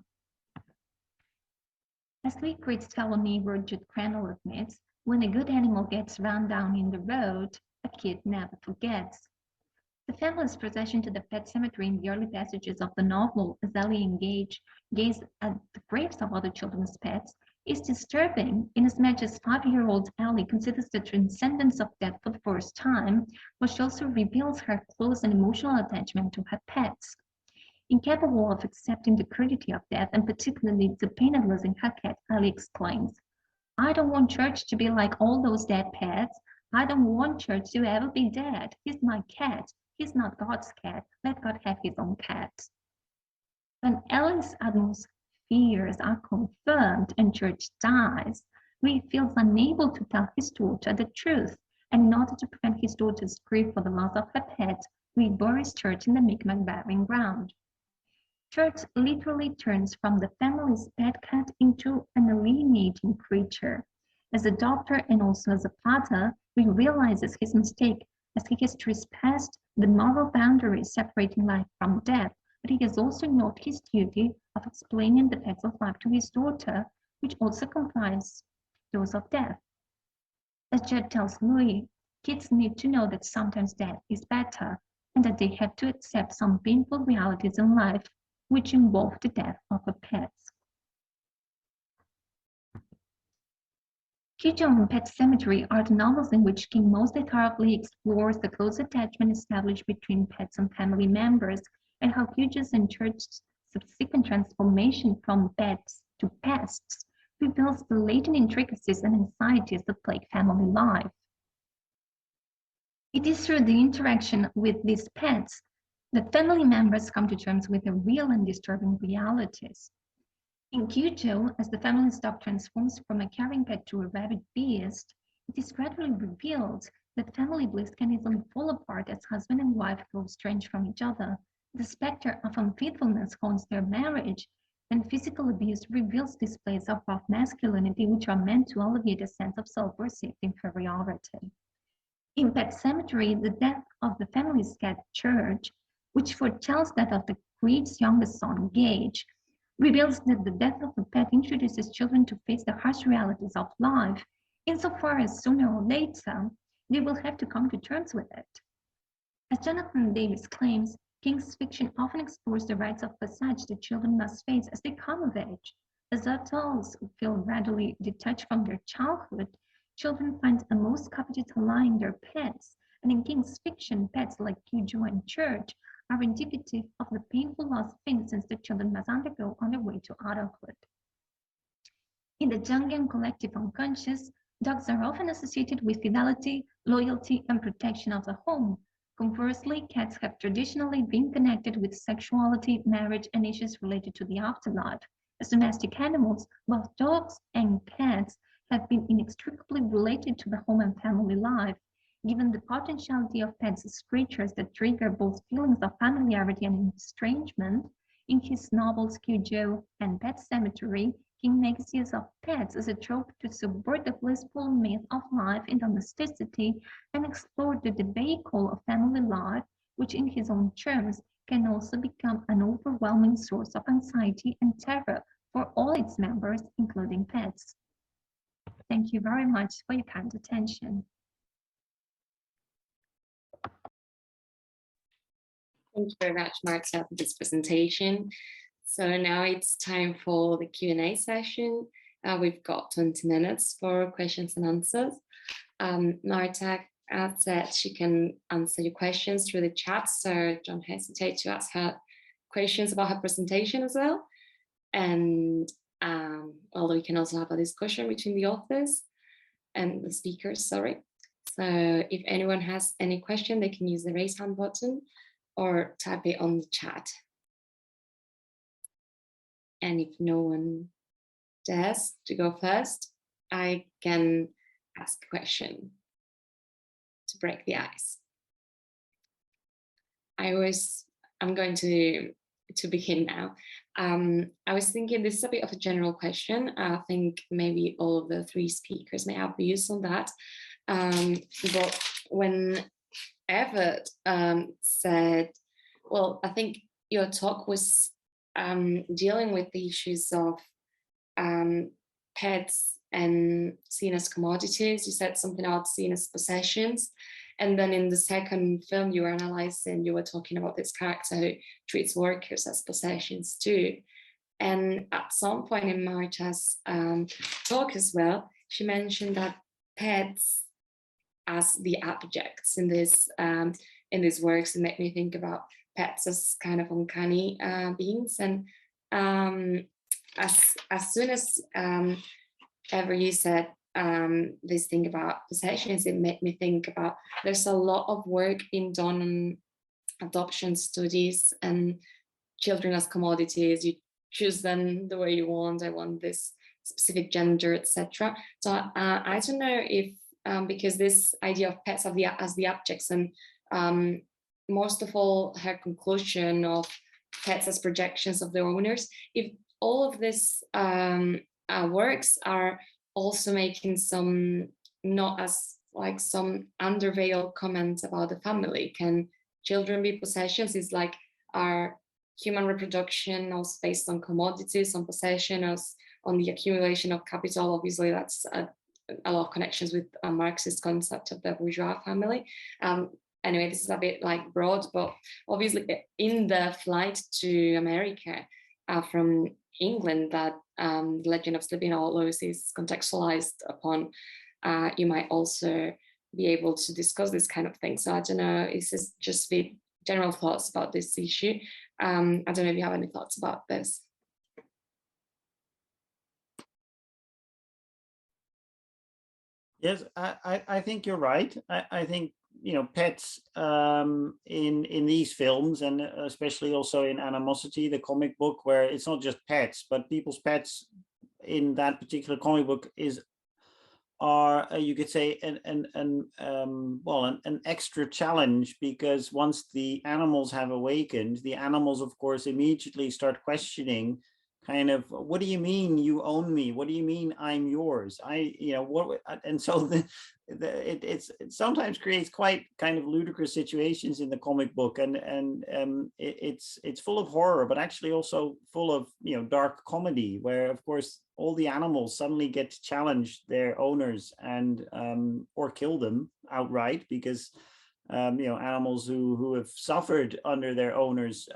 As Louis greets fellow neighbor Jude Crandall admits, when a good animal gets run down in the road, a kid never forgets. The family's procession to the pet cemetery in the early passages of the novel, as Ellie and Gage gaze at the graves of other children's pets, is disturbing inasmuch as 5-year-old Ellie considers the transcendence of death for the first time, but she also reveals her close and emotional attachment to her pets. Incapable of accepting the crudity of death, and particularly the pain of losing her cat, Ellie exclaims, "I don't want Church to be like all those dead pets. I don't want Church to ever be dead. He's my cat. He's not God's cat. Let God have his own cat." When Ellie's utmost fears are confirmed and Church dies, Louis feels unable to tell his daughter the truth, and in order to prevent his daughter's grief for the loss of her pet, Louis buries Church in the Micmac burying ground. Church literally turns from the family's pet cat into an alienating creature. As a doctor and also as a father, Louis realizes his mistake as he has trespassed the moral boundaries separating life from death, but he has also ignored his duty of explaining the facts of life to his daughter, which also comprise those of death. As Judd tells Louis, kids need to know that sometimes death is better, and that they have to accept some painful realities in life, which involve the death of a pet. Cujo and Pet Cemetery are the novels in which King most thoroughly explores the close attachment established between pets and family members, and how Cujo's and Church's subsequent transformation from pets to pests reveals the latent intricacies and anxieties that plague family life. It is through the interaction with these pets that family members come to terms with the real and disturbing realities. In Cujo, as the family's dog transforms from a caring pet to a rabid beast, it is gradually revealed that family bliss can easily fall apart as husband and wife grow estranged from each other. The specter of unfaithfulness haunts their marriage, and physical abuse reveals displays of rough masculinity which are meant to alleviate a sense of self-perceived inferiority. In Pet Cemetery, the death of the family's cat Church, which foretells that of the Creed's youngest son, Gage, reveals that the death of a pet introduces children to face the harsh realities of life, insofar as sooner or later they will have to come to terms with it. As Jonathan Davis claims, King's fiction often explores the rites of passage that children must face as they come of age. As adults feel gradually detached from their childhood, children find a most coveted ally in their pets, and in King's fiction, pets like Cujo and Church are indicative of the painful loss of innocence that children must undergo on their way to adulthood. In the Jungian collective unconscious, dogs are often associated with fidelity, loyalty, and protection of the home. Conversely, cats have traditionally been connected with sexuality, marriage, and issues related to the afterlife. As domestic animals, both dogs and cats have been inextricably related to the home and family life. Given the potentiality of pets as creatures that trigger both feelings of familiarity and estrangement, in his novels Cujo and Pet Cemetery, King makes use of pets as a trope to subvert the blissful myth of life in domesticity and explore the debacle of family life, which in his own terms can also become an overwhelming source of anxiety and terror for all its members, including pets. Thank you very much for your kind attention. Thank you very much, Marta, for this presentation. So now it's time for the Q&A session. We've got 20 minutes for questions and answers. Marta said she can answer your questions through the chat, so don't hesitate to ask her questions about her presentation as well. And although you can also have a discussion between the authors and the speakers, sorry. So if anyone has any question, they can use the raise hand button or type it on the chat. And if no one dares to go first, I can ask a question to break the ice. I'm going to begin now. I was thinking this is a bit of a general question. I think maybe all of the three speakers may have views on that. But when Evert said, well, I think your talk was dealing with the issues of pets and seen as commodities. You said something about seen as possessions. And then in the second film you were analyzing, you were talking about this character who treats workers as possessions too. And at some point in Marta's talk as well, she mentioned that pets as the objects in these works, and make me think about pets as kind of uncanny beings. And as soon as ever you said this thing about possessions, it made me think about there's a lot of work being done on adoption studies and children as commodities. You choose them the way you want. I want this specific gender, etc. So I don't know if because this idea of pets as the objects, and most of all her conclusion of pets as projections of their owners, if all of these works are also making some, not as like some underveiled comments about the family. Can children be possessions? Is like our human reproduction also based on commodities, on possession, as on the accumulation of capital? Obviously, that's a lot of connections with a Marxist concept of the bourgeois family. Anyway, this is a bit like broad, but obviously in the flight to America from England that the Legend of Sleeping Hollows is contextualized upon, you might also be able to discuss this kind of thing. So I don't know, this is just the general thoughts about this issue. I don't know if you have any thoughts about this. Yes, I think you're right. I think, you know, pets in these films, and especially also in Animality, the comic book, where it's not just pets, but people's pets in that particular comic book are you could say an extra challenge, because once the animals have awakened, the animals of course immediately start questioning kind of, what do you mean you own me? What do you mean I'm yours? And so it sometimes creates quite kind of ludicrous situations in the comic book, and it's full of horror, but actually also full of, you know, dark comedy, where of course all the animals suddenly get to challenge their owners and or kill them outright, because you know, animals who have suffered under their owners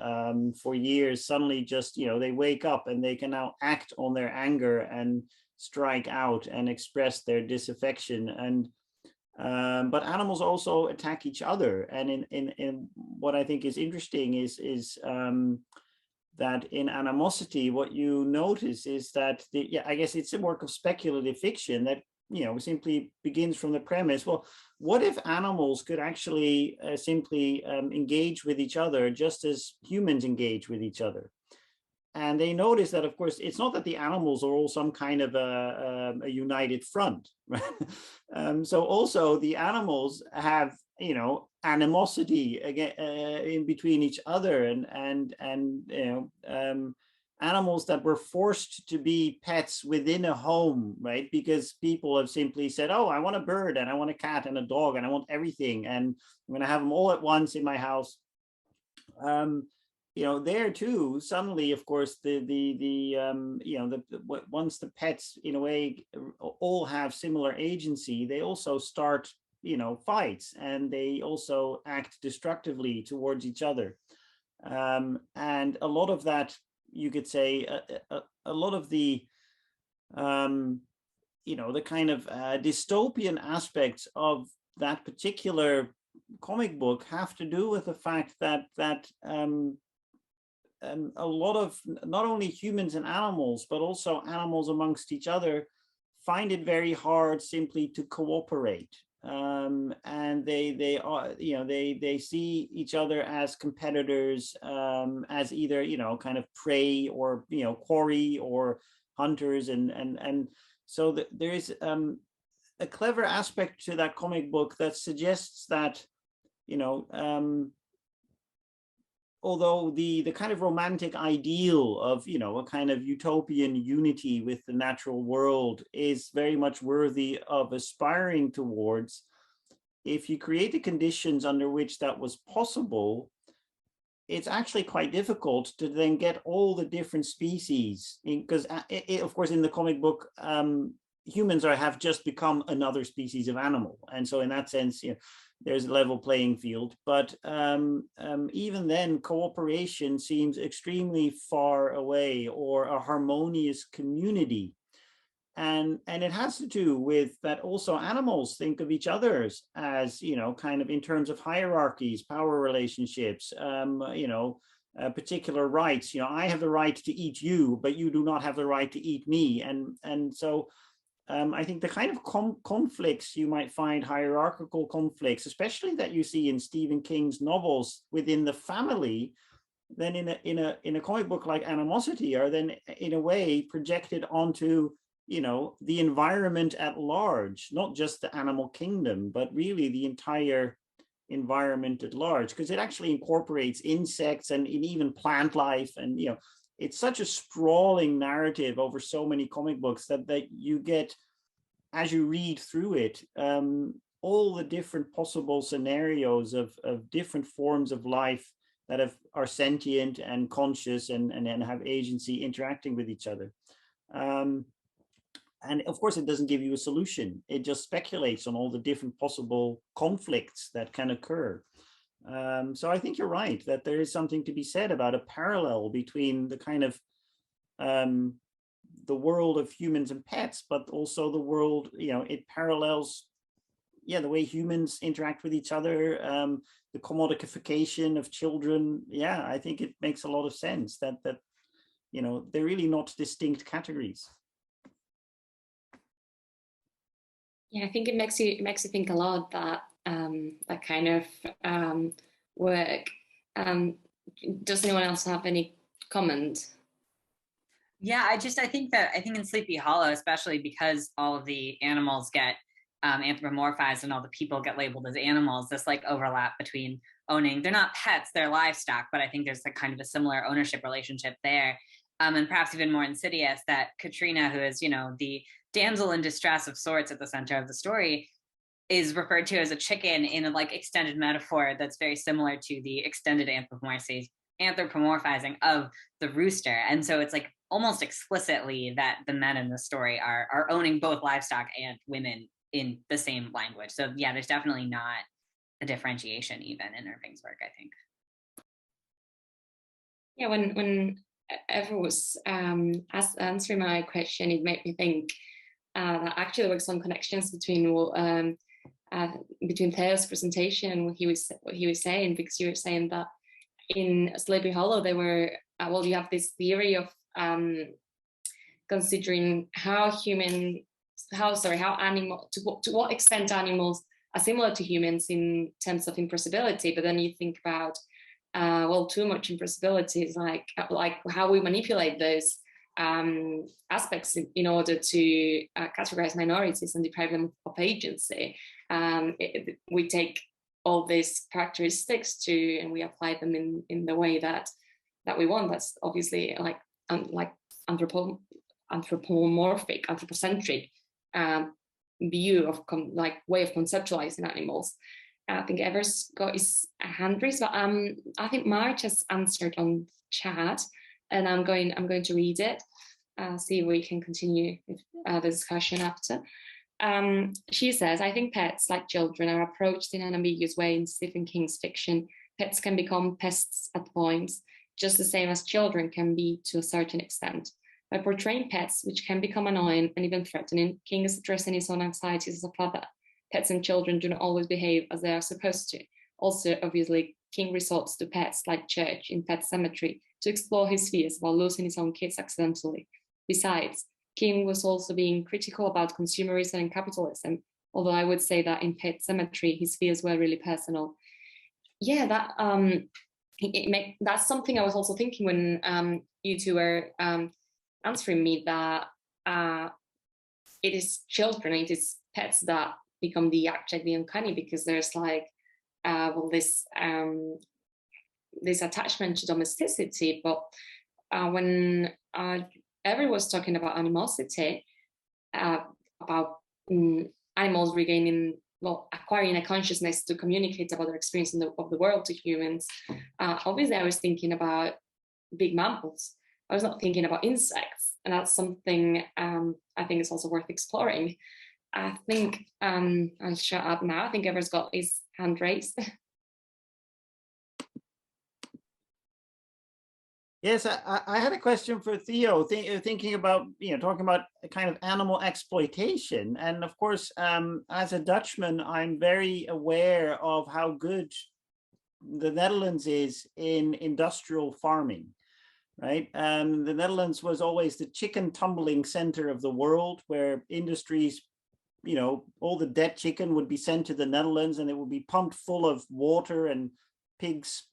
for years suddenly just, you know, they wake up and they can now act on their anger and strike out and express their disaffection. And but animals also attack each other. And in what I think is interesting is that in Animosity, what you notice is that I guess it's a work of speculative fiction that, you know, simply begins from the premise, well, what if animals could actually simply engage with each other just as humans engage with each other? And they notice that, of course, it's not that the animals are all some kind of a united front, right? So also the animals have, you know, animosity again in between each other, and you know, animals that were forced to be pets within a home, right? Because people have simply said, oh, I want a bird and I want a cat and a dog and I want everything, and I'm going to have them all at once in my house. You know, there too, suddenly, of course, once the pets in a way all have similar agency, they also start, you know, fights, and they also act destructively towards each other. And a lot of that, you could say, a lot of the, you know, the kind of dystopian aspects of that particular comic book have to do with the fact that a lot of not only humans and animals, but also animals amongst each other find it very hard simply to cooperate. And they are, they see each other as competitors, as either, kind of prey or, quarry or hunters. And so there is a clever aspect to that comic book that suggests that, although the kind of romantic ideal of, a kind of utopian unity with the natural world is very much worthy of aspiring towards, if you create the conditions under which that was possible, it's actually quite difficult to then get all the different species, because of course in the comic book, humans have just become another species of animal. And so in that sense, there's a level playing field, but even then cooperation seems extremely far away, or a harmonious community. And it has to do with that also animals think of each others as, kind of in terms of hierarchies, power relationships, particular rights. I have the right to eat you, but you do not have the right to eat me. And so I think the kind of conflicts you might find, hierarchical conflicts, especially that you see in Stephen King's novels within the family, then in a comic book like Animality are then in a way projected onto, the environment at large, not just the animal kingdom, but really the entire environment at large, because it actually incorporates insects and even plant life. And, it's such a sprawling narrative over so many comic books that you get, as you read through it, all the different possible scenarios of different forms of life that are sentient and conscious and have agency interacting with each other. And of course, it doesn't give you a solution. It just speculates on all the different possible conflicts that can occur. So I think you're right that there is something to be said about a parallel between the kind of the world of humans and pets, but also the world, it parallels, the way humans interact with each other, the commodification of children. I think it makes a lot of sense that they're really not distinct categories. Yeah, I think it makes you think a lot, that that kind of work. Does anyone else have any comment? Yeah, I think in Sleepy Hollow, especially because all of the animals get anthropomorphized and all the people get labeled as animals, this like overlap between owning, they're not pets, they're livestock, but I think there's a kind of a similar ownership relationship there. And perhaps even more insidious, that Katrina, who is, the damsel in distress of sorts at the center of the story, is referred to as a chicken in a like extended metaphor that's very similar to the extended anthropomorphizing of the rooster. And so it's like almost explicitly that the men in the story are owning both livestock and women in the same language. So yeah, there's definitely not a differentiation even in Irving's work, I think. Yeah, when Evert was answering my question, it made me think that actually there were some connections between Theo's presentation and what he was saying, because you were saying that in Sleepy Hollow they were you have this theory of considering how animal, to what extent animals are similar to humans in terms of impressibility, but then you think about too much impressibility is like how we manipulate those aspects in order to categorize minorities and deprive them of agency. We take all these characteristics and we apply them in the way that we want. That's obviously like anthropomorphic, anthropocentric view of way of conceptualizing animals. I think Ever's got his hand raised, but I think March has answered on chat, and I'm going to read it. See if we can continue with the discussion after. She says, I think pets, like children, are approached in an ambiguous way in Stephen King's fiction. Pets can become pests at points, just the same as children can be to a certain extent. By portraying pets, which can become annoying and even threatening, King is addressing his own anxieties as a father. Pets and children do not always behave as they are supposed to. Also, obviously, King resorts to pets like church in Pet Cemetery, to explore his fears while losing his own kids accidentally. Besides, King was also being critical about consumerism and capitalism, although I would say that in Pet Cemetery, his fears were really personal. Yeah, that's something I was also thinking when you two were answering me, that it is children, it is pets that become the abject, the uncanny, because there's like this attachment to domesticity. But when Evert was talking about animosity, about animals regaining, acquiring a consciousness to communicate about their experience of the world to humans, obviously I was thinking about big mammals. I was not thinking about insects, and that's something I think is also worth exploring. I think I'll shut up now. I think Ever's got his hand raised. Yes, I had a question for Theo, thinking about, talking about a kind of animal exploitation. And of course, as a Dutchman, I'm very aware of how good the Netherlands is in industrial farming, right? The Netherlands was always the chicken tumbling center of the world, where industries, all the dead chicken would be sent to the Netherlands, and it would be pumped full of water and pigs'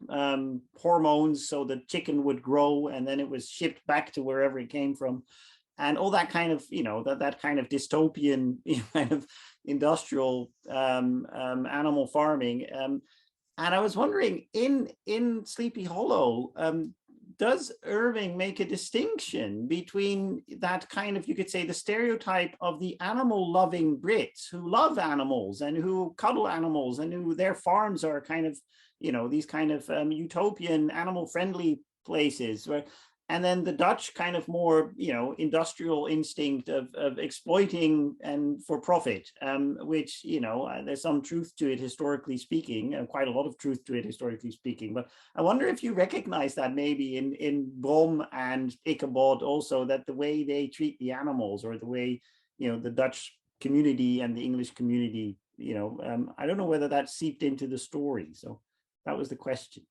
hormones so the chicken would grow, and then it was shipped back to wherever it came from, and all that kind of, that kind of dystopian kind of industrial animal farming. And I was wondering, in Sleepy Hollow, does Irving make a distinction between that kind of, you could say, the stereotype of the animal-loving Brits who love animals and who cuddle animals and who their farms are kind of, these kind of utopian animal-friendly places, where, and then the Dutch kind of more, industrial instinct of exploiting and for profit, which, there's some truth to it historically speaking, quite a lot of truth to it historically speaking. But I wonder if you recognize that maybe in Brom and Ichabod also, that the way they treat the animals, or the way, the Dutch community and the English community, I don't know whether that seeped into the story. So that was the question.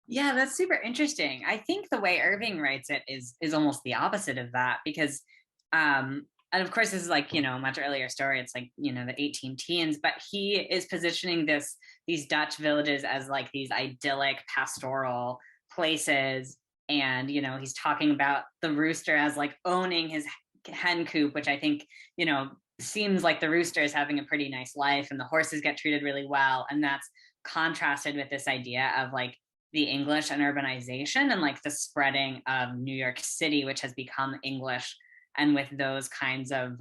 Yeah, that's super interesting. I think the way Irving writes it is almost the opposite of that, because and of course this is like, a much earlier story. It's like, the 18 teens, but he is positioning these Dutch villages as like these idyllic pastoral places. And, he's talking about the rooster as like owning his hen coop, which I think, seems like the rooster is having a pretty nice life, and the horses get treated really well. And that's contrasted with this idea of like the English and urbanization, and like the spreading of New York City, which has become English, and with those kinds of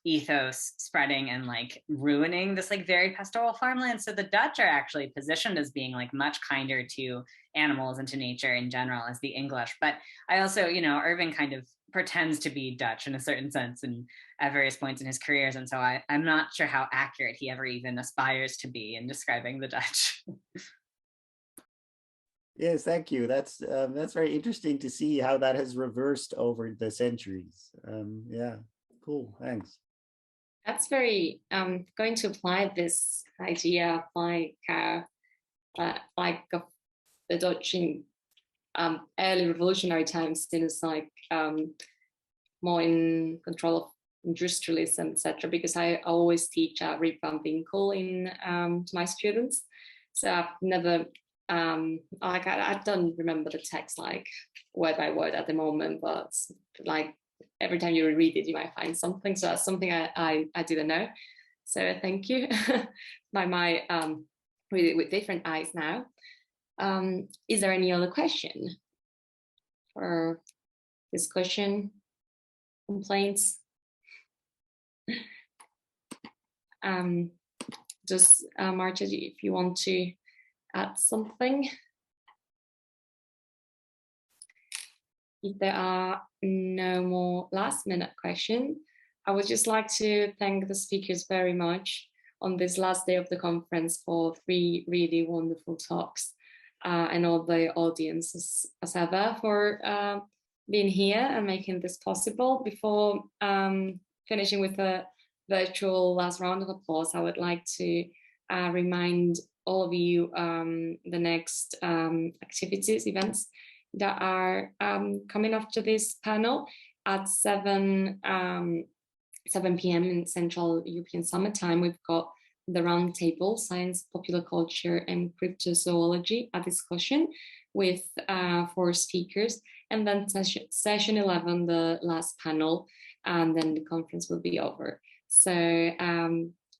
ethos spreading and like ruining this like very pastoral farmland. So the Dutch are actually positioned as being like much kinder to animals and to nature in general as the English. But I also, Irving kind of pretends to be Dutch in a certain sense and at various points in his careers. And so I'm not sure how accurate he ever even aspires to be in describing the Dutch. Yes, thank you. That's very interesting to see how that has reversed over the centuries. Yeah, cool. Thanks. That's very going to apply this idea of like of the Dutch in early revolutionary times, students like more in control of industrialism, etc. Because I always teach Rip van Winkle to my students, so I've never. I don't remember the text like word by word at the moment, but like every time you read it, you might find something. So that's something I didn't know. So thank you. I might read it with different eyes now. Is there any other question for discussion, complaints? Just Marta, if you want to add something. If there are no more last minute questions, I would just like to thank the speakers very much on this last day of the conference for 3 really wonderful talks, and all the audience as ever for being here and making this possible. Before finishing with a virtual last round of applause, I would like to remind all of you the next activities, events that are coming after this panel at 7 p.m. in Central European Summer Time. We've got the Roundtable, Science, Popular Culture and Cryptozoology, a discussion with 4 speakers. And then session 11, the last panel, and then the conference will be over. So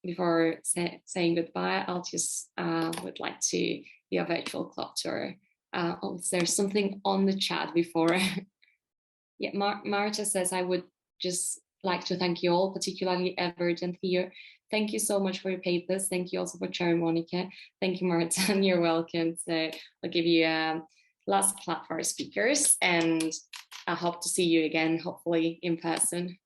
before saying goodbye, I'll just would like to do a virtual clock tour. Oh, is there something on the chat before? Yeah, Marta says, I would just like to thank you all, particularly Evert and Theo. Thank you so much for your papers. Thank you also for sharing, Mónica. Thank you, Marta, and you're welcome. So I'll give you a last clap for our speakers, and I hope to see you again, hopefully in person.